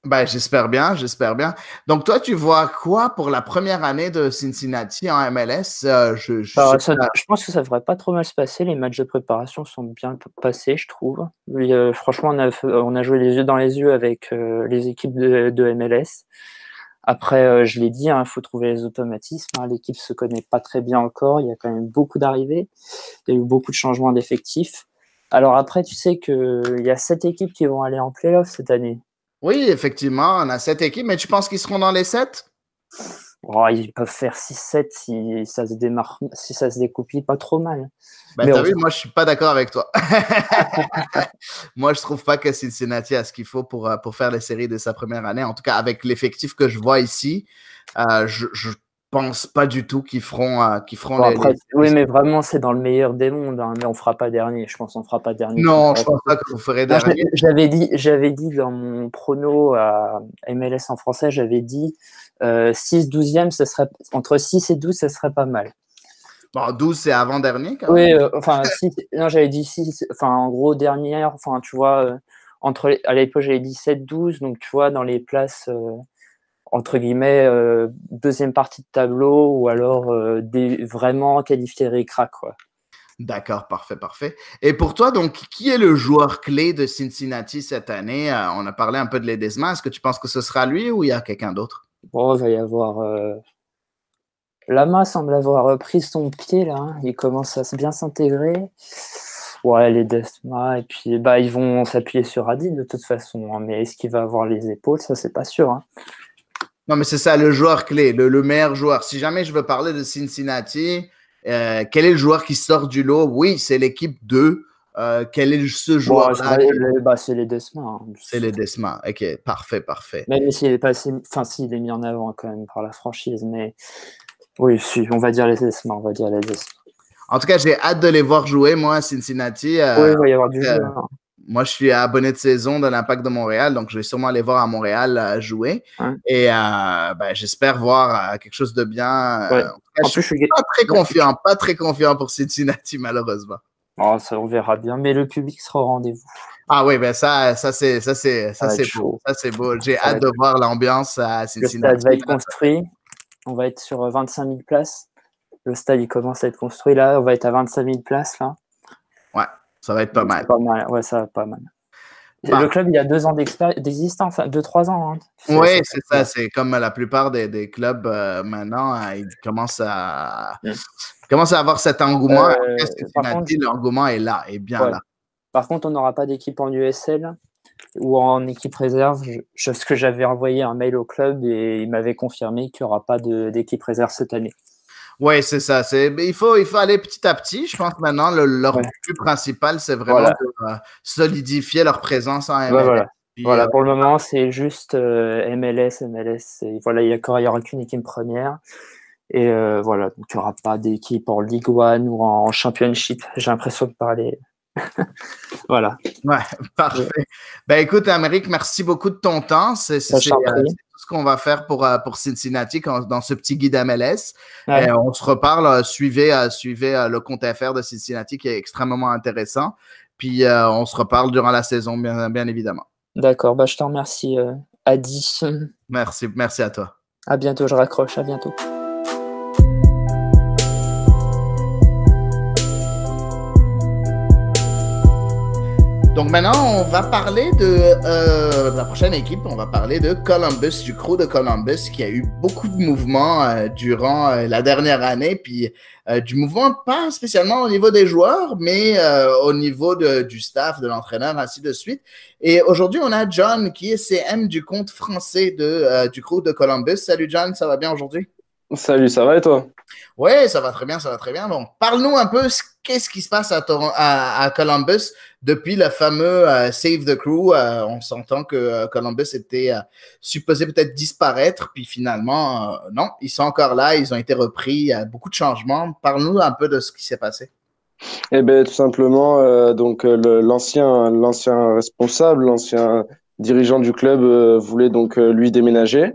Ben, j'espère bien, j'espère bien. Donc, toi, tu vois quoi pour la première année de Cincinnati en MLS? Je pense que ça devrait pas trop mal se passer. Les matchs de préparation sont bien passés, je trouve. Franchement, on a joué les yeux dans les yeux avec les équipes de MLS. Après, je l'ai dit, il faut trouver les automatismes. L'équipe se connaît pas très bien encore. Il y a quand même beaucoup d'arrivées. Il y a eu beaucoup de changements d'effectifs. Alors après, tu sais qu'il y a 7 équipes qui vont aller en play-off cette année. Oui, effectivement, on a 7 équipes, mais tu penses qu'ils seront dans les 7? Ils peuvent faire 6-7 si ça se découpille pas trop mal. Ben, t'as vu, moi, je suis pas d'accord avec toi. Moi, je trouve pas que Cincinnati a ce qu'il faut pour faire les séries de sa première année. En tout cas, avec l'effectif que je vois ici, je pense pas du tout qu'ils feront Oui, mais vraiment, c'est dans le meilleur des mondes, mais on fera pas dernier. Je pense qu'on fera pas dernier. Non, je pense pas que vous ferez dernier. J'avais dit dans mon prono à MLS en français, j'avais dit 6-12e, entre 6 et 12, ça serait pas mal. Bon, 12, c'est avant-dernier, quand même. Oui, j'avais dit 6, en gros, dernière, tu vois, à l'époque, j'avais dit 7-12, donc tu vois, dans les places, entre guillemets, deuxième partie de tableau, ou alors vraiment qualifié ric-rac, quoi. D'accord, parfait. Et pour toi, donc, qui est le joueur clé de Cincinnati cette année? On a parlé un peu de Ledesma. Est-ce que tu penses que ce sera lui ou il y a quelqu'un d'autre? Bon, il va y avoir... Lama semble avoir pris son pied, là. Il commence à bien s'intégrer. Ouais, Ledesma. Et puis, ils vont s'appuyer sur Adi, de toute façon. Mais est-ce qu'il va avoir les épaules? Ça, c'est pas sûr. Non, mais c'est ça, le joueur clé, le meilleur joueur. Si jamais je veux parler de Cincinnati... quel est le joueur qui sort du lot? Oui, c'est l'équipe 2. Quel est ce joueur-là? C'est Ledesma. C'est Ledesma. OK, parfait. Même s'il est passé, s'il est mis en avant quand même par la franchise, mais oui, on va dire Ledesma. En tout cas, j'ai hâte de les voir jouer, moi, à Cincinnati. Oui, il va y avoir du jeu. Moi, je suis abonné de saison de l'Impact de Montréal, donc je vais sûrement aller voir à Montréal jouer. Ouais. Et j'espère voir quelque chose de bien. Ouais. En plus, je suis pas très confiant pour Cincinnati, malheureusement. Ça, on verra bien, mais le public sera au rendez-vous. Ah oui, ça c'est beau. Ça, c'est beau. J'ai hâte de voir l'ambiance à Cincinnati. Le stade va être construit. On va être sur 25 000 places. Le stade, il commence à être construit là. On va être à 25 000 places là. Ouais. Ça va être pas mal. Ouais, ça va pas mal. Le club, il y a 2 ans d'existence, 2-3 ans. Oui, c'est ça. C'est comme la plupart des clubs maintenant, ils commencent à avoir cet engouement. L'engouement est là, est bien là. Par contre, on n'aura pas d'équipe en USL ou en équipe réserve. Ce que j'avais envoyé un mail au club et il m'avait confirmé qu'il n'y aura pas d'équipe réserve cette année. Oui, c'est ça. Il faut aller petit à petit. Je pense que maintenant, leur but principal, c'est vraiment de solidifier leur présence en MLS. Voilà, pour le moment, c'est juste MLS. Il n'y aura qu'une équipe première. Et voilà, donc il n'y aura pas d'équipe en League One ou en Championship. J'ai l'impression de parler. Voilà. Ouais, parfait. Écoute, Amérique, merci beaucoup de ton temps. C'est tout ce qu'on va faire pour Cincinnati dans ce petit guide MLS. Ouais. On se reparle. Suivez le compte FR de Cincinnati qui est extrêmement intéressant. Puis on se reparle durant la saison, bien évidemment. D'accord. Je te remercie, Adi. Merci à toi. À bientôt. Je raccroche. À bientôt. Donc maintenant, on va parler de la prochaine équipe. On va parler de Columbus, du Crew de Columbus, qui a eu beaucoup de mouvements durant la dernière année. Puis du mouvement, pas spécialement au niveau des joueurs, mais au niveau du staff, de l'entraîneur, ainsi de suite. Et aujourd'hui, on a John, qui est CM du compte français du Crew de Columbus. Salut John, ça va bien aujourd'hui? Salut, ça va et toi? Oui, ça va très bien, ça va très bien. Bon, parle-nous un peu, qu'est-ce qui se passe à Columbus depuis le fameux Save the Crew. On s'entend que Columbus était supposé peut-être disparaître, puis finalement, non, ils sont encore là, ils ont été repris, il y a beaucoup de changements. Parle-nous un peu de ce qui s'est passé. Eh ben, tout simplement, l'ancien responsable, l'ancien dirigeant du club voulait donc lui déménager.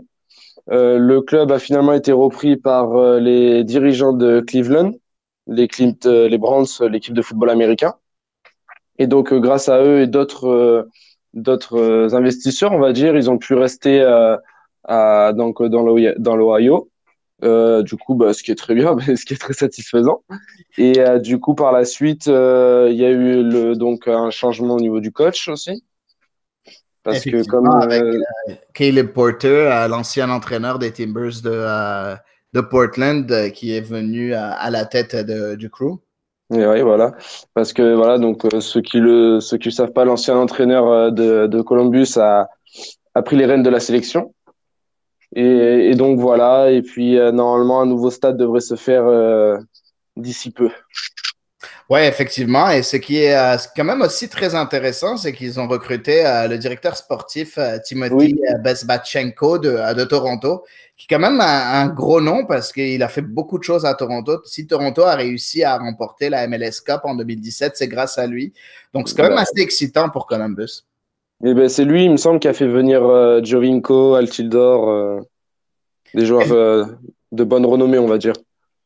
Le club a finalement été repris par les dirigeants de Cleveland, les Browns, l'équipe de football américain. Et donc, grâce à eux et d'autres investisseurs, on va dire, ils ont pu rester donc dans l'Ohio. Du coup, ce qui est très bien, ce qui est très satisfaisant. Et du coup, par la suite, il y a eu donc un changement au niveau du coach aussi. Parce que comme avec Caleb Porter, l'ancien entraîneur des Timbers de Portland, qui est venu à la tête du Crew. et oui, voilà. Parce que voilà, donc ceux qui le savent pas, l'ancien entraîneur de Columbus a pris les rênes de la sélection. Et donc voilà. Et puis normalement, un nouveau stade devrait se faire d'ici peu. Oui, effectivement. Et ce qui est quand même aussi très intéressant, c'est qu'ils ont recruté le directeur sportif Timothy Bezbatchenko de Toronto, qui est quand même un gros nom parce qu'il a fait beaucoup de choses à Toronto. Si Toronto a réussi à remporter la MLS Cup en 2017, c'est grâce à lui. Donc, c'est quand même assez excitant pour Columbus. Et ben, c'est lui, il me semble, qui a fait venir Jovinko, Altidore, des joueurs de bonne renommée, on va dire.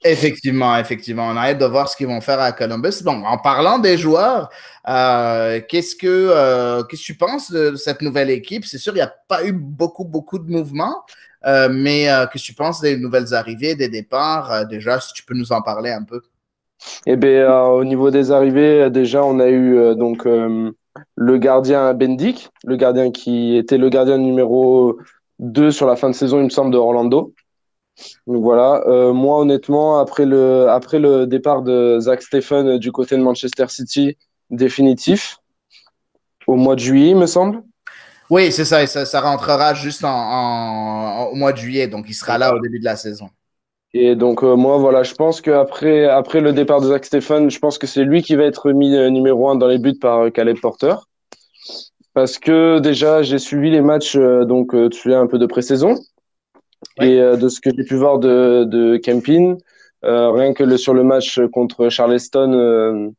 Effectivement. On a hâte de voir ce qu'ils vont faire à Columbus. Bon, en parlant des joueurs, qu'est-ce que tu penses de cette nouvelle équipe? C'est sûr, il n'y a pas eu beaucoup de mouvements, mais qu'est-ce que tu penses des nouvelles arrivées, des départs? Déjà, si tu peux nous en parler un peu. Eh bien, au niveau des arrivées, déjà, on a eu donc le gardien Bendik, le gardien qui était le gardien numéro 2 sur la fin de saison, il me semble, de Orlando. Donc voilà, moi honnêtement, après le départ de Zach Steffen du côté de Manchester City, définitif, au mois de juillet, il me semble. Oui, c'est ça, et ça rentrera juste au mois de juillet, donc il sera là au début de la saison. Et donc moi, voilà, je pense qu'après le départ de Zach Steffen, je pense que c'est lui qui va être mis numéro 1 dans les buts par Caleb Porter. Parce que déjà, j'ai suivi les matchs, donc tu fais un peu de pré-saison. Ouais. Et de ce que j'ai pu voir de Kempin, rien que sur le match contre Charleston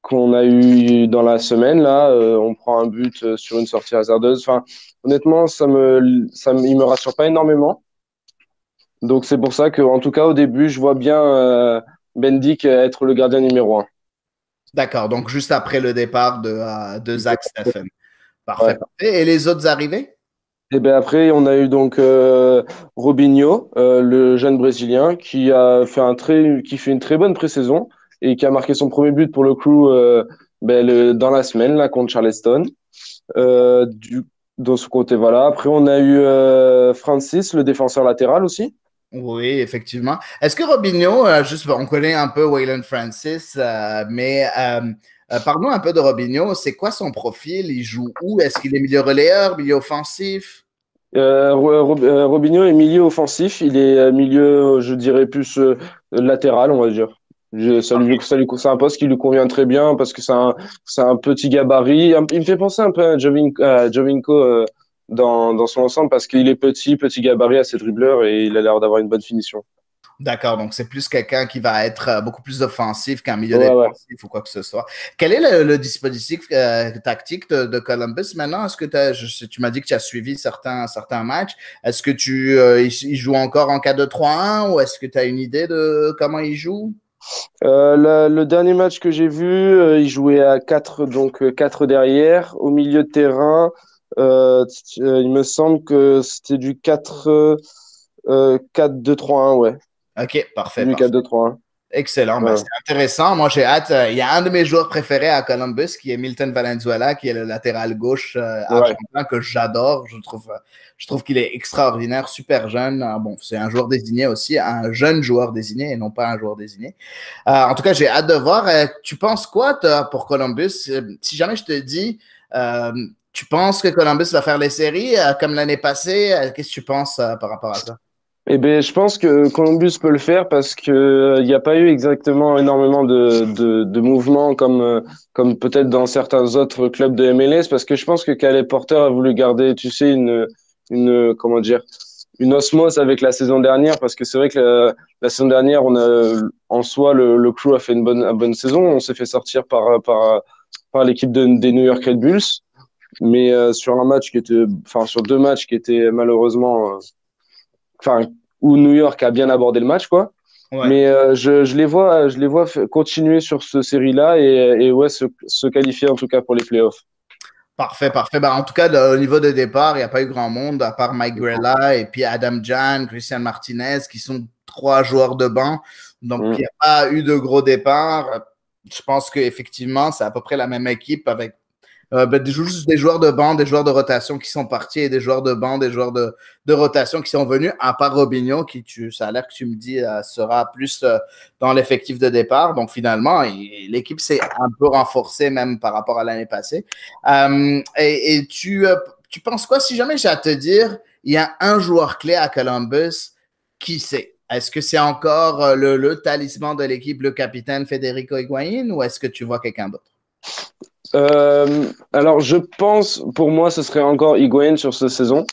qu'on a eu dans la semaine, là, on prend un but sur une sortie hasardeuse. Enfin, honnêtement, il me rassure pas énormément. Donc c'est pour ça que, en tout cas, au début, je vois bien Bendik être le gardien numéro 1. D'accord, donc juste après le départ de Zach Steffen. Parfait, Ouais. parfait. Et les autres arrivés? Et ben après, on a eu donc Robinho, le jeune Brésilien, qui fait une très bonne pré-saison et qui a marqué son premier but pour le Crew dans la semaine là contre Charleston. Euh, du, de ce côté, voilà. Après, on a eu Francis, le défenseur latéral aussi. Oui, effectivement. Est-ce que Robinho, on connaît un peu Waylon Francis, mais parlons un peu de Robinho. C'est quoi son profil? Il joue où? Est-ce qu'il est milieu relayeur, milieu offensif? Robinho est milieu offensif. Il est milieu, je dirais, plus latéral, on va dire. C'est un poste qui lui convient très bien parce que c'est un petit gabarit. Il me fait penser un peu à Jovinko dans son ensemble parce qu'il est petit gabarit, assez dribbleur et il a l'air d'avoir une bonne finition. D'accord, donc c'est plus quelqu'un qui va être beaucoup plus offensif qu'un milieu Ouais, ouais. défensif ou quoi que ce soit. Quel est le dispositif tactique de Columbus maintenant? Est-ce que tu m'as dit que tu as suivi certains matchs. Est-ce que il joue encore en 4-2-3-1 ou est-ce que tu as une idée de comment il joue? Le dernier match que j'ai vu, il jouait à 4, donc 4 derrière. Au milieu de terrain, il me semble que c'était du 4-2-3-1, ouais. OK, parfait, Du parfait. 4-2-3-1. Excellent, ben, c'est intéressant. Moi, j'ai hâte. Il y a un de mes joueurs préférés à Columbus qui est Milton Valenzuela, qui est le latéral gauche argentin que j'adore. Je trouve qu'il est extraordinaire, super jeune. Bon, c'est un joueur désigné aussi, un jeune joueur désigné et non pas un joueur désigné. En tout cas, j'ai hâte de voir. Tu penses quoi toi, pour Columbus? Si jamais je te dis, tu penses que Columbus va faire les séries comme l'année passée? Qu'est-ce que tu penses par rapport à ça? Eh ben, je pense que Columbus peut le faire parce que il n'y a pas eu exactement énormément de mouvements comme peut-être dans certains autres clubs de MLS parce que je pense que Caleb Porter a voulu garder, tu sais, comment dire, une osmose avec la saison dernière parce que c'est vrai que la saison dernière, en soi, le crew a fait une bonne saison. On s'est fait sortir par l'équipe des New York Red Bulls. Mais sur sur 2 matchs qui étaient malheureusement, où New York a bien abordé le match, quoi. Ouais. Mais je les vois continuer sur cette série-là et ouais, se qualifier en tout cas pour les playoffs. Parfait. Ben, en tout cas, au niveau de départ, il n'y a pas eu grand monde, à part Mike Grella et puis Adam Jan, Christian Martinez, qui sont 3 joueurs de banc. Donc, il n'y a pas eu de gros départ. Je pense qu'effectivement, c'est à peu près la même équipe avec juste des joueurs de banc, des joueurs de rotation qui sont partis et des joueurs de banc, des joueurs de rotation qui sont venus, à part Robinho, ça a l'air que tu me dis sera plus dans l'effectif de départ. Donc finalement, l'équipe s'est un peu renforcée même par rapport à l'année passée. Et tu penses quoi si jamais j'ai à te dire, il y a un joueur clé à Columbus, qui c'est? Est-ce que c'est encore le talisman de l'équipe, le capitaine Federico Higuaín, ou est-ce que tu vois quelqu'un d'autre? Alors, je pense, pour moi, ce serait encore Higuaín sur cette saison.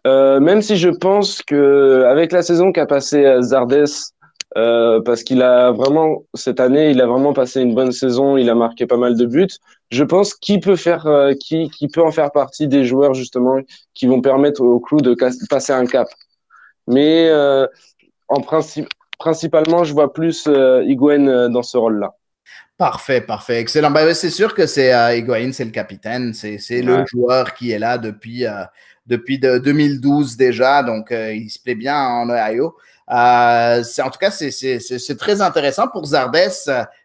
Même si je pense que avec la saison qu'a passé Zardes, parce qu'il a vraiment cette année, il a vraiment passé une bonne saison, il a marqué pas mal de buts. Je pense qu'il peut qui peut en faire partie des joueurs justement qui vont permettre au crew de passer un cap. Mais principalement, je vois plus Higuaín dans ce rôle-là. Parfait. Excellent. Ben, c'est sûr que c'est Higuaín, c'est le capitaine. C'est le joueur qui est là depuis 2012 déjà. Donc, il se plaît bien en Ohio. En tout cas, c'est très intéressant pour Zardes.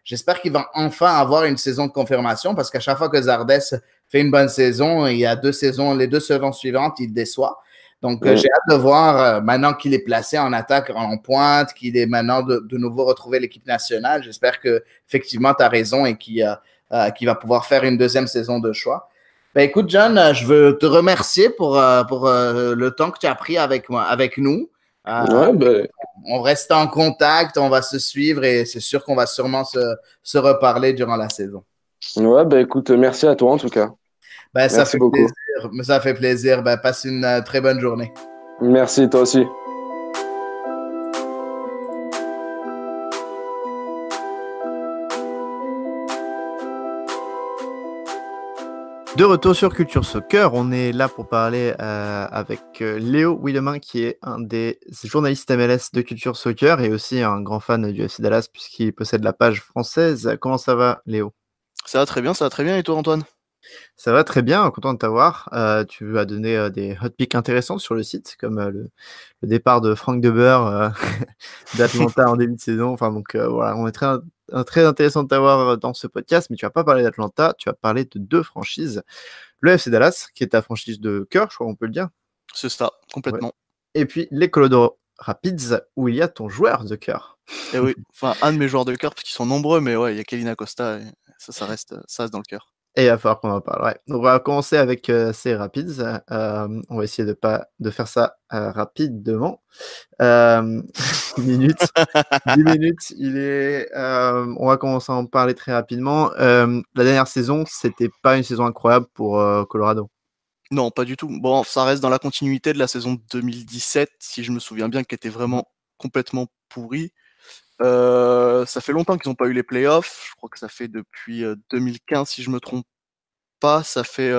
J'espère qu'il va enfin avoir une saison de confirmation parce qu'à chaque fois que Zardes fait une bonne saison, il y a les 2 saisons suivantes, il déçoit. Donc, j'ai hâte de voir maintenant qu'il est placé en attaque en pointe, qu'il est maintenant de nouveau retrouvé l'équipe nationale. J'espère qu'effectivement, tu as raison et qu'il va pouvoir faire une deuxième saison de choix. Ben, écoute, John, je veux te remercier pour le temps que tu as pris avec nous. On reste en contact, on va se suivre et c'est sûr qu'on va sûrement se reparler durant la saison. Ouais, ben écoute, merci à toi en tout cas. Ben, ça fait beaucoup. Ça fait plaisir. Ben, passe une très bonne journée. Merci, toi aussi. De retour sur Culture Soccer, on est là pour parler avec Léo Willemin, qui est un des journalistes MLS de Culture Soccer et aussi un grand fan du FC Dallas puisqu'il possède la page française. Comment ça va, Léo? Ça va très bien. Et toi, Antoine? Ça va très bien, content de t'avoir. Tu as donné des hot picks intéressants sur le site, comme le départ de Frank de Boer d'Atlanta en début de saison. Enfin, donc voilà, on est très intéressant de t'avoir dans ce podcast, mais tu vas pas parler d'Atlanta, tu vas parler de 2 franchises. Le FC Dallas, qui est ta franchise de cœur, je crois qu'on peut le dire. C'est ça, complètement. Ouais. Et puis les Colorado Rapids, où il y a ton joueur de cœur. Et oui, enfin un de mes joueurs de cœur, parce qu'ils sont nombreux, mais ouais, il y a Kevin Acosta, et ça reste dans le cœur. Et il va falloir qu'on en parle. Ouais. Donc, on va commencer avec ces Rapids. On va essayer de faire ça rapidement. 10 minutes. On va commencer à en parler très rapidement. La dernière saison, c'était pas une saison incroyable pour Colorado. Non, pas du tout. Bon, ça reste dans la continuité de la saison 2017, si je me souviens bien, qui était vraiment complètement pourrie. Ça fait longtemps qu'ils n'ont pas eu les playoffs. Je crois que ça fait depuis 2015, si je me trompe pas. Ça fait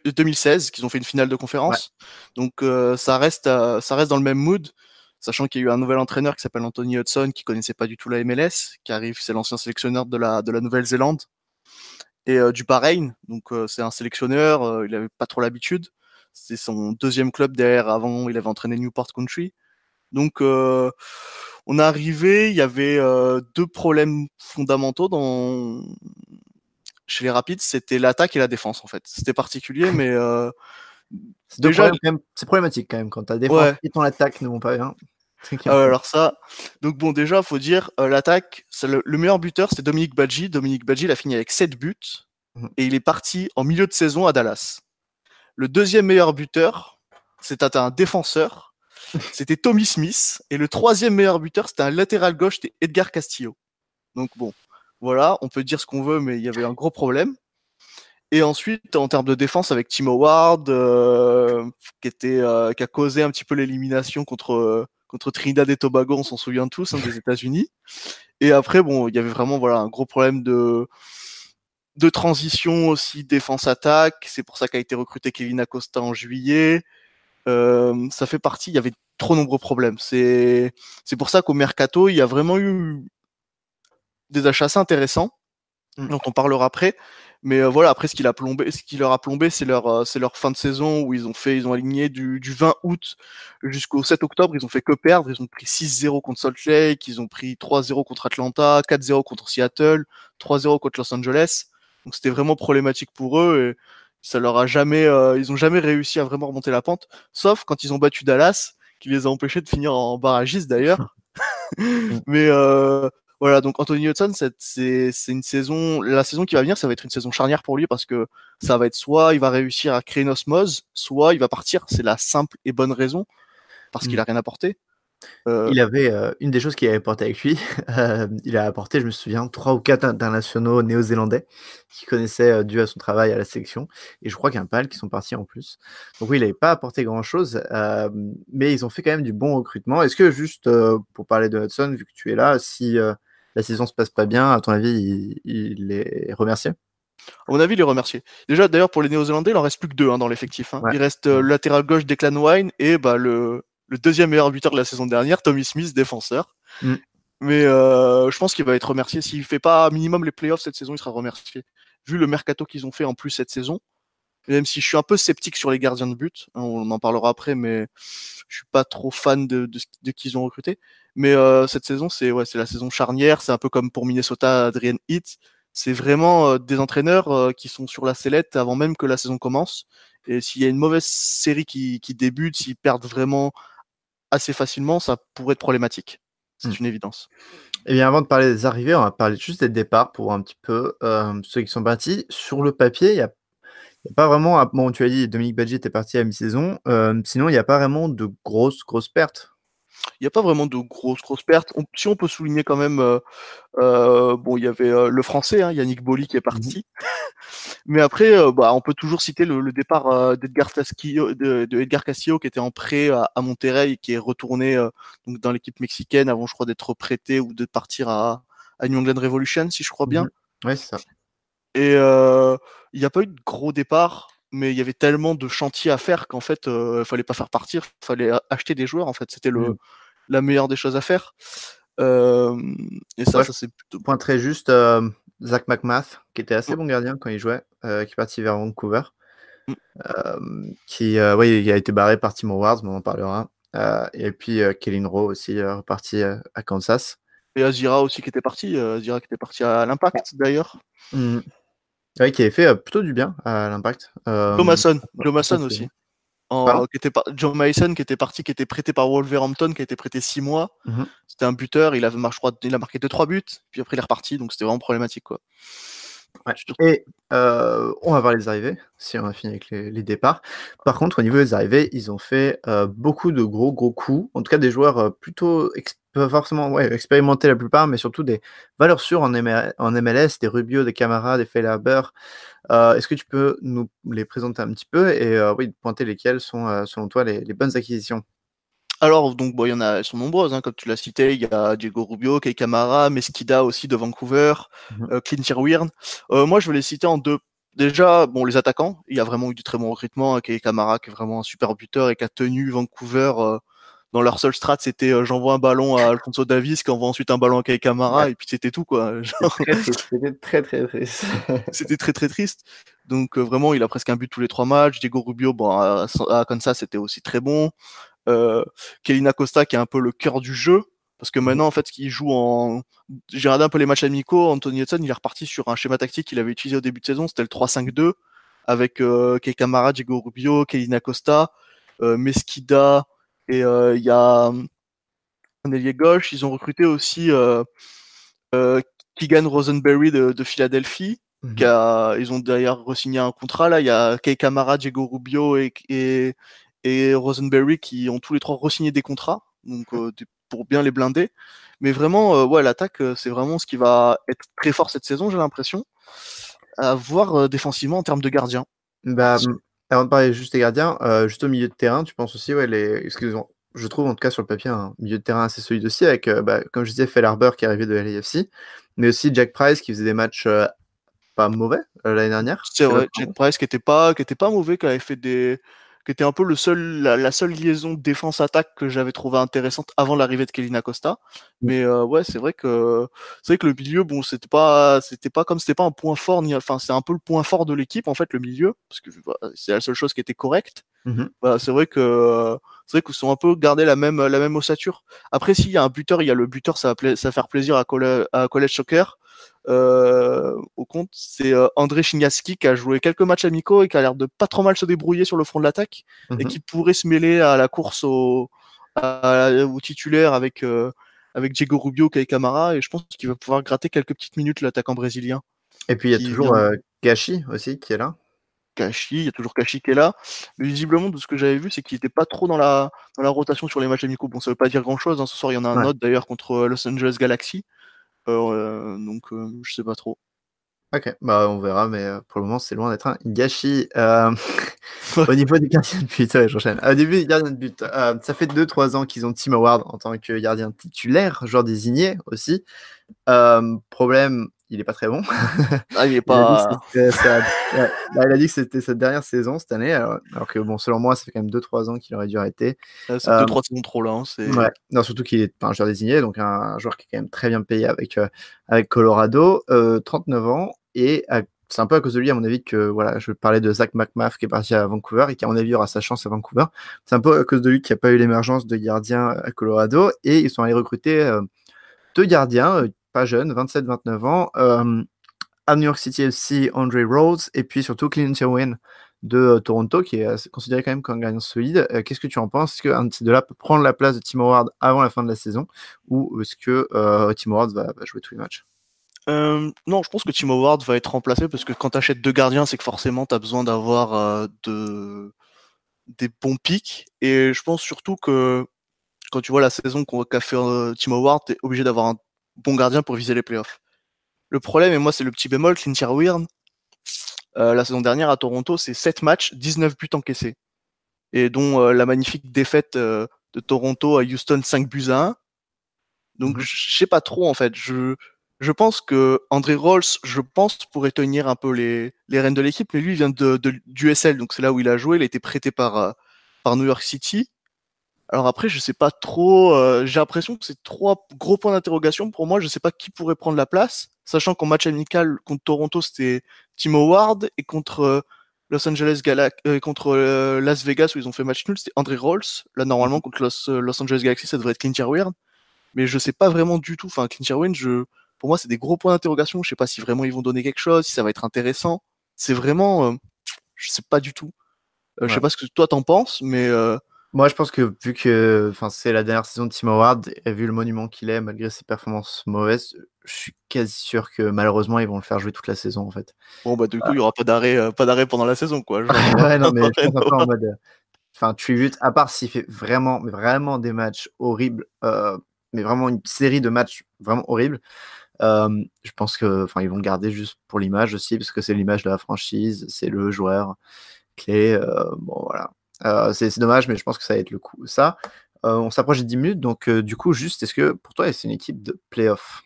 2016 qu'ils ont fait une finale de conférence. Ouais. Donc ça reste dans le même mood, sachant qu'il y a eu un nouvel entraîneur qui s'appelle Anthony Hudson, qui connaissait pas du tout la MLS, qui arrive, c'est l'ancien sélectionneur de la Nouvelle-Zélande et du Bahreïn. Donc c'est un sélectionneur, il avait pas trop l'habitude. C'est son 2e club derrière. Avant, il avait entraîné Newport Country. Donc on est arrivé, il y avait 2 problèmes fondamentaux chez les Rapids, c'était l'attaque et la défense en fait. C'était particulier, mais C'est deux déjà, problèmes quand même. C'est problématique quand même quand ta défense ouais. et ton attaque ne vont pas bien. C'est qu'il y a Ah un ouais, problème. alors ça, donc bon, déjà, faut dire, l'attaque, le meilleur buteur, c'est Dominique Badji. Dominique Badji, il a fini avec 7 buts Mhm. et il est parti en milieu de saison à Dallas. Le deuxième meilleur buteur, c'était un défenseur, c'était Tommy Smith. Et le troisième meilleur buteur, c'était un latéral gauche, c'était Edgar Castillo. Donc bon, voilà, on peut dire ce qu'on veut, mais il y avait un gros problème. Et ensuite, en termes de défense, avec Tim Howard, qui a causé un petit peu l'élimination contre Trinidad et Tobago, on s'en souvient tous, des États-Unis. Et après, bon, il y avait vraiment un gros problème de transition aussi, défense-attaque. C'est pour ça qu'a été recruté Kevin Acosta en juillet. Ça fait partie, il y avait trop nombreux problèmes. C'est pour ça qu'au Mercato, il y a vraiment eu des achats assez intéressants, dont on parlera après. Mais voilà, après, ce qui leur a plombé, c'est leur fin de saison où ils ont aligné du 20 août jusqu'au 7 octobre. Ils ont fait que perdre. Ils ont pris 6-0 contre Salt Lake. Ils ont pris 3-0 contre Atlanta, 4-0 contre Seattle, 3-0 contre Los Angeles. Donc c'était vraiment problématique pour eux. Et ça leur a jamais, ils ont jamais réussi à vraiment remonter la pente. Sauf quand ils ont battu Dallas, qui les a empêchés de finir en barragiste d'ailleurs. Mais voilà, donc Anthony Hudson, c'est une saison, la saison qui va venir, ça va être une saison charnière pour lui parce que ça va être soit il va réussir à créer une osmose, soit il va partir. C'est la simple et bonne raison parce qu'il a rien apporté. Il avait une des choses qu'il avait apporté avec lui, il a apporté, je me souviens, 3 ou 4 internationaux néo-zélandais qu'il connaissait dû à son travail à la sélection. Et je crois qu'il y en a pas mal qui sont partis en plus. Donc oui, il n'avait pas apporté grand-chose, mais ils ont fait quand même du bon recrutement. Est-ce que juste pour parler de Hudson, vu que tu es là, si la saison se passe pas bien, à ton avis, il est remercié? À mon avis, il est remercié. Déjà, d'ailleurs, pour les Néo-Zélandais, il en reste plus que 2 dans l'effectif. Ouais. Il reste le latéral gauche Declan Wine et le deuxième meilleur buteur de la saison dernière, Tommy Smith, défenseur. Mais je pense qu'il va être remercié. S'il fait pas minimum les playoffs cette saison, il sera remercié. Vu le mercato qu'ils ont fait en plus cette saison, même si je suis un peu sceptique sur les gardiens de but, on en parlera après, mais je suis pas trop fan de qui ils ont recruté. Mais cette saison, c'est la saison charnière. C'est un peu comme pour Minnesota, Adrian Heath. C'est vraiment des entraîneurs qui sont sur la sellette avant même que la saison commence. Et s'il y a une mauvaise série qui débute, s'ils perdent vraiment assez facilement, ça pourrait être problématique. C'est une évidence. Et bien, avant de parler des arrivées, on va parler juste des départs pour voir un petit peu ceux qui sont partis. Sur le papier, il n'y a pas vraiment. Bon, tu as dit Dominique Badji était parti à mi-saison. Sinon, il n'y a pas vraiment de grosses pertes. Il n'y a pas vraiment de grosses pertes. Si on peut souligner quand même, il y avait le français, Yannick Boli, qui est parti. Mais après, on peut toujours citer le départ d'Edgar Castillo, de Edgar Castillo, qui était en prêt à Monterrey et qui est retourné donc dans l'équipe mexicaine avant, je crois, d'être prêté ou de partir à New England Revolution, si je crois bien. Ouais, c'est ça. Et il n'y a pas eu de gros départ, mais il y avait tellement de chantiers à faire qu'en fait, fallait pas faire partir, fallait acheter des joueurs. En fait, c'était la meilleure des choses à faire. Et ça c'est plutôt. Point très juste, Zach McMath, qui était assez bon gardien quand il jouait, qui est parti vers Vancouver, qui a été barré par Tim Howard, mais on en parlera. Et puis Kellen Rowe aussi, reparti à Kansas. Et Azira aussi qui était parti, à l'Impact d'ailleurs. Oui, qui avait fait plutôt du bien à l'Impact. Joe Mason aussi. Joe Mason qui était parti, qui était prêté par Wolverhampton, qui a été prêté 6 mois. C'était un buteur, il a marqué 2-3 buts, puis après il est reparti, donc c'était vraiment problématique, quoi. Ouais. Et on va parler des arrivées, si on a fini avec les départs. Par contre, au niveau des arrivées, ils ont fait beaucoup de gros coups. En tout cas, des joueurs plutôt pas forcément expérimentés la plupart, mais surtout des valeurs sûres en MLS, des Rubio, des Camara, des Feilhaber. Est-ce que tu peux nous les présenter un petit peu et pointer lesquelles sont, selon toi, les bonnes acquisitions? Alors, donc, il y en a, elles sont nombreuses, comme tu l'as cité. Il y a Diego Rubio, Kei Kamara, Mesquida aussi de Vancouver, Clint Irwin. Moi, je vais les citer en deux. Déjà, les attaquants, il y a vraiment eu du très bon recrutement. Kei Kamara, qui est vraiment un super buteur et qui a tenu Vancouver dans leur seul strat. C'était j'envoie un ballon à Alfonso Davies, qui envoie ensuite un ballon à Kei Kamara, et puis c'était tout, quoi. C'était très triste. C'était très triste. Donc, vraiment, il a presque un but tous les 3 matchs. Diego Rubio, à Kansas, c'était aussi très bon. Kevin Acosta qui est un peu le cœur du jeu, Parce que maintenant, en fait, il joue en. J'ai regardé un peu les matchs amicaux. Anthony Hudson, il est reparti sur un schéma tactique qu'il avait utilisé au début de saison. C'était le 3-5-2 avec Kei Kamara, Diego Rubio, Kellyn Acosta, Mesquida et il y a un ailier gauche. Ils ont recruté aussi Keegan Rosenberry de Philadelphie. Ils ont d'ailleurs re-signé un contrat. Là, il y a Kei Kamara, Diego Rubio et Rosenberry qui ont tous les trois re-signé des contrats. Donc, pour bien les blinder. Mais vraiment, ouais, l'attaque, c'est vraiment ce qui va être très fort cette saison, j'ai l'impression. À voir défensivement en termes de gardiens. Bah, avant de parler juste des gardiens, juste au milieu de terrain, tu penses aussi, ouais, je trouve en tout cas sur le papier un milieu de terrain assez solide aussi, avec, comme je disais, Fell Harbour qui est arrivé de LAFC, mais aussi Jack Price qui faisait des matchs pas mauvais l'année dernière. C'est vrai, Jack Price qui était pas mauvais, qui avait fait qui était un peu la seule liaison défense-attaque que j'avais trouvé intéressante avant l'arrivée de Kellyn Acosta. Mais ouais, c'est vrai que le milieu, bon, c'était pas un point fort, enfin, c'est un peu le point fort de l'équipe en fait, le milieu, parce que c'est la seule chose qui était correcte. C'est vrai qu'ils sont un peu gardé la même ossature. Après, s'il y a un buteur, il y a le buteur, ça va faire plaisir à College Soccer. Au compte, c'est André Chignaski qui a joué quelques matchs amicaux et qui a l'air de pas trop mal se débrouiller sur le front de l'attaque et qui pourrait se mêler à la course au titulaire avec Diego Rubio, Kei Kamara, et je pense qu'il va pouvoir gratter quelques petites minutes l'attaquant brésilien. Et puis il y a toujours Gachi aussi qui est là. Il y a toujours Kashi qui est là. Mais visiblement, de ce que j'avais vu, c'est qu'il n'était pas trop dans la rotation sur les matchs amicaux. Bon, ça veut pas dire grand chose. Hein. Ce soir, il y en a un autre d'ailleurs contre Los Angeles Galaxy. Donc, je sais pas trop. Ok, bah on verra, mais pour le moment, c'est loin d'être un gâchis. Au niveau des gardiens de but, j'enchaîne. Au début, gardien de but, ça fait 2-3 ans qu'ils ont Tim Howard en tant que gardien titulaire, joueur désigné aussi. Problème, il est pas très bon. Il est pas. Il a dit que c'était sa dernière saison cette année, alors que bon, selon moi, ça fait quand même 2-3 ans qu'il aurait dû arrêter. C'est 2-3 saisons trop là. Ouais. Non, surtout qu'il est un joueur désigné, donc un joueur qui est quand même très bien payé avec Colorado, 39 ans, et c'est un peu à cause de lui, à mon avis, que voilà, je parlais de Zach McMath qui est parti à Vancouver et qui, à mon avis, aura sa chance à Vancouver. C'est un peu à cause de lui qu'il n'y a pas eu l'émergence de gardiens à Colorado, et ils sont allés recruter 2 gardiens, pas jeunes, 27-29 ans, à New York City FC, Andre Rhodes, et puis surtout Clint Irwin de Toronto, qui est considéré quand même comme un gardien solide. Qu'est-ce que tu en penses? Est-ce qu'un de ces deux-là peut prendre la place de Tim Howard avant la fin de la saison, ou est-ce que Tim Howard va jouer tous les matchs? Non, je pense que Tim Howard va être remplacé parce que quand tu achètes 2 gardiens, c'est que forcément tu as besoin d'avoir des bons pics. Et je pense surtout que quand tu vois la saison qu'a fait Tim Howard, tu es obligé d'avoir un bon gardien pour viser les playoffs. Le problème, et moi c'est le petit bémol, Clint Irwin, la saison dernière à Toronto, c'est 7 matchs, 19 buts encaissés. Et dont la magnifique défaite de Toronto à Houston 5-1. Donc je sais pas trop en fait. Je pense que André Rolls, pourrait tenir un peu les rênes de l'équipe, mais lui il vient du USL, donc c'est là où il a joué. Il a été prêté par New York City. Alors après, je sais pas trop. J'ai l'impression que c'est 3 gros points d'interrogation pour moi. Je sais pas qui pourrait prendre la place, sachant qu'en match amical contre Toronto, c'était Tim Howard, et contre Los Angeles contre Las Vegas où ils ont fait match nul, c'était André Rolls. Là, normalement, contre Los Angeles Galaxy, ça devrait être Clint Irwin. Mais je sais pas vraiment du tout. Enfin, Clint Irwin, pour moi, c'est des gros points d'interrogation. Je sais pas si vraiment ils vont donner quelque chose, si ça va être intéressant. C'est vraiment, je sais pas du tout. Je sais pas ce que toi t'en penses, mais moi, je pense que vu que c'est la dernière saison de Tim Howard, et vu le monument qu'il est, malgré ses performances mauvaises, je suis quasi sûr que malheureusement, ils vont le faire jouer toute la saison, en fait. Bon, bah, du coup, il n'y aura pas d'arrêt pendant la saison, quoi. Ouais, non, mais je pense un peu en mode. Tribute, à part s'il fait vraiment, mais vraiment des matchs horribles, mais vraiment une série de matchs vraiment horribles, je pense que ils vont le garder juste pour l'image aussi, parce que c'est l'image de la franchise, c'est le joueur clé. Bon, voilà. C'est dommage, mais je pense que ça va être le coup. On s'approche des 10 minutes, donc du coup, juste, est-ce que pour toi, c'est une équipe de playoff?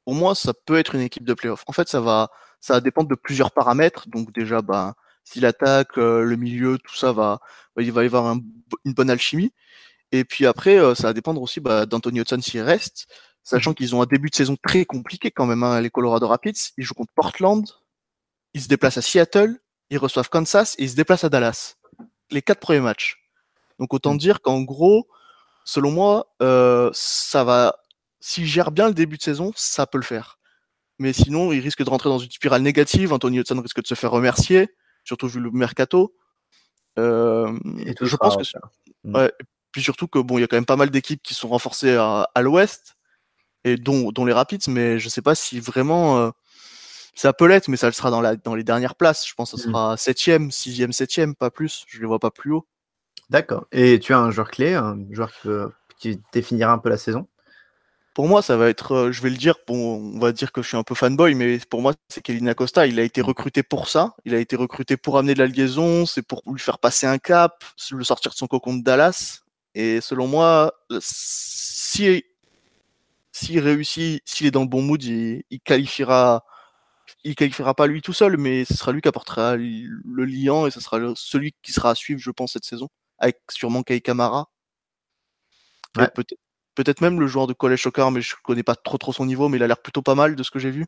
Pour moi, ça peut être une équipe de playoff. En fait, ça va dépendre de plusieurs paramètres. Donc déjà, si l'attaque, le milieu, tout ça il va y avoir une bonne alchimie. Et puis après, ça va dépendre aussi d'Anthony Hudson s'il reste, sachant qu'ils ont un début de saison très compliqué quand même, hein, les Colorado Rapids. Ils jouent contre Portland, ils se déplacent à Seattle, ils reçoivent Kansas et ils se déplacent à Dallas. Les 4 premiers matchs. Donc autant dire qu'en gros, selon moi, ça va s'il gère bien le début de saison, ça peut le faire. Mais sinon, il risque de rentrer dans une spirale négative. Anthony Hudson risque de se faire remercier, surtout vu le mercato. Et tout Je sera pense que refaire. ouais. Puis surtout que bon, il y a quand même pas mal d'équipes qui sont renforcées à l'Ouest et dont les Rapids, mais je sais pas si vraiment ça peut l'être, mais ça le sera dans les dernières places. Je pense que ça sera 7e, 6e, 7e, pas plus. Je les vois pas plus haut. D'accord. Et tu as un joueur clé, un joueur qui définira un peu la saison? Pour moi, ça va être, je vais le dire, bon, on va dire que je suis un peu fanboy, mais pour moi, c'est Kellyn Acosta. Il a été recruté pour ça. Il a été recruté pour amener de la liaison. C'est pour lui faire passer un cap, le sortir de son cocon de Dallas. Et selon moi, s'il réussit, s'il est dans le bon mood, il qualifiera pas lui tout seul, mais ce sera lui qui apportera le liant et ce sera celui qui sera à suivre, je pense, cette saison, avec sûrement Kai Kamara. Et Ouais. peut-être même le joueur de college soccer, mais je connais pas trop son niveau, mais il a l'air plutôt pas mal de ce que j'ai vu,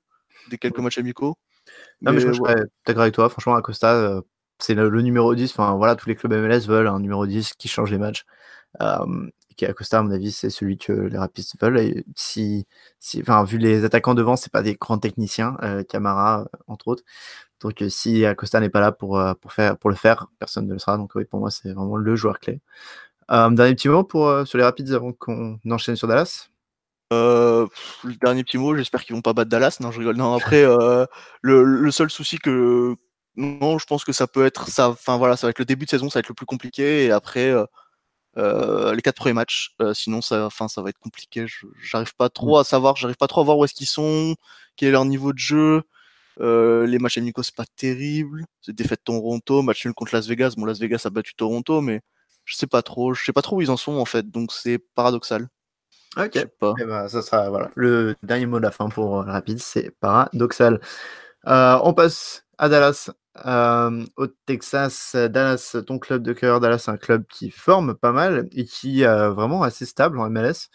des quelques matchs amicaux. Non, mais je Mais serais d'accord avec toi. Franchement, Acosta, c'est le numéro 10. Enfin, voilà, tous les clubs MLS veulent un numéro 10 qui change les matchs. Qui Acosta, à mon avis, c'est celui que les Rapids veulent. Et enfin, vu les attaquants devant, c'est pas des grands techniciens, Camara, entre autres. Donc, si Acosta n'est pas là pour le faire, personne ne le sera. Donc, oui, pour moi, c'est vraiment le joueur clé. Dernier petit mot sur les Rapids avant qu'on enchaîne sur Dallas. Le dernier petit mot, j'espère qu'ils vont pas battre Dallas. Non, je rigole. Non, après, le seul souci que non, je pense que ça peut être ça. Enfin voilà, ça va être le début de saison, ça va être le plus compliqué, et après les 4 premiers matchs. Sinon, ça va être compliqué. J'arrive pas trop à savoir, j'arrive pas trop à voir où est-ce qu'ils sont, quel est leur niveau de jeu. Les matchs amicaux, c'est pas terrible. C'est défaite Toronto, match nul contre Las Vegas. Bon, Las Vegas a battu Toronto, mais je sais pas trop où ils en sont en fait. Donc c'est paradoxal. Ok. Je sais pas. Et ben, ça sera voilà, le dernier mot de la fin pour Rapids, c'est paradoxal. On passe à Dallas, au Texas. Dallas, ton club de cœur. Dallas, c'est un club qui forme pas mal et qui est vraiment assez stable en MLS.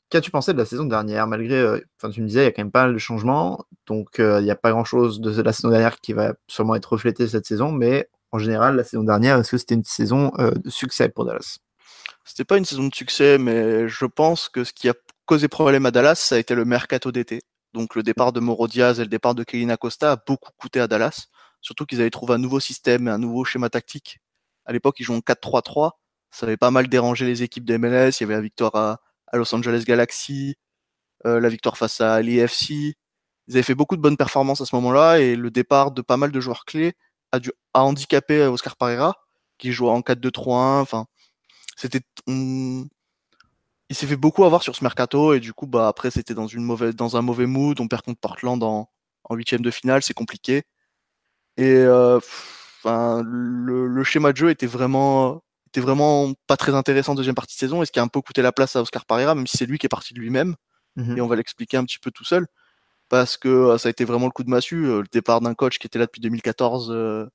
Qu'as-tu pensé de la saison dernière? Malgré, tu me disais, il y a quand même pas mal de changements, donc il n'y a pas grand-chose de la saison dernière qui va sûrement être reflété cette saison, mais en général, la saison dernière, est-ce que c'était une saison de succès pour Dallas? C'était pas une saison de succès, mais je pense que ce qui a causé problème à Dallas, ça a été le mercato d'été. Donc le départ de Mauro Diaz et le départ de Kellyn Acosta a beaucoup coûté à Dallas. Surtout qu'ils avaient trouvé un nouveau système et un nouveau schéma tactique. À l'époque, ils jouaient en 4-3-3. Ça avait pas mal dérangé les équipes de MLS. Il y avait la victoire à Los Angeles Galaxy, la victoire face à l'EFC. Ils avaient fait beaucoup de bonnes performances à ce moment-là et le départ de pas mal de joueurs clés a handicapé Oscar Pereira, qui jouait en 4-2-3-1. Enfin, c'était il s'est fait beaucoup avoir sur ce mercato et du coup bah après c'était dans un mauvais mood. On perd contre Portland en huitième de finale, c'est compliqué. Et le schéma de jeu était vraiment pas très intéressant en deuxième partie de saison, et ce qui a un peu coûté la place à Oscar Pereira, même si c'est lui qui est parti de lui-même. Et on va l'expliquer un petit peu tout seul, parce que ça a été vraiment le coup de massue, le départ d'un coach qui était là depuis 2014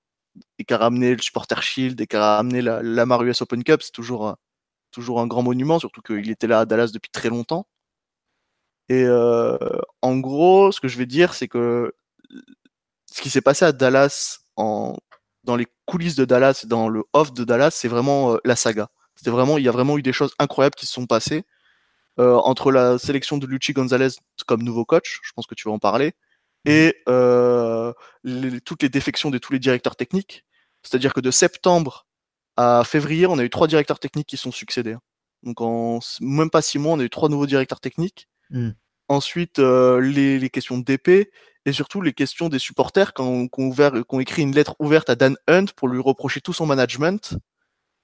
et qui a ramené le Supporter Shield et qui a ramené la Mar US Open Cup. C'est toujours un grand monument, surtout qu'il était là à Dallas depuis très longtemps. Et en gros, ce que je vais dire, c'est que ce qui s'est passé à Dallas, dans les coulisses de Dallas, dans le off de Dallas, c'est vraiment la saga. Il y a vraiment eu des choses incroyables qui se sont passées entre la sélection de Luchi Gonzalez comme nouveau coach, je pense que tu vas en parler, et toutes les défections de tous les directeurs techniques. C'est-à-dire que de septembre à février, on a eu 3 directeurs techniques qui sont succédés. Donc en même pas 6 mois, on a eu 3 nouveaux directeurs techniques. Ensuite, les questions de DP et surtout les questions des supporters qui ont écrit une lettre ouverte à Dan Hunt pour lui reprocher tout son management.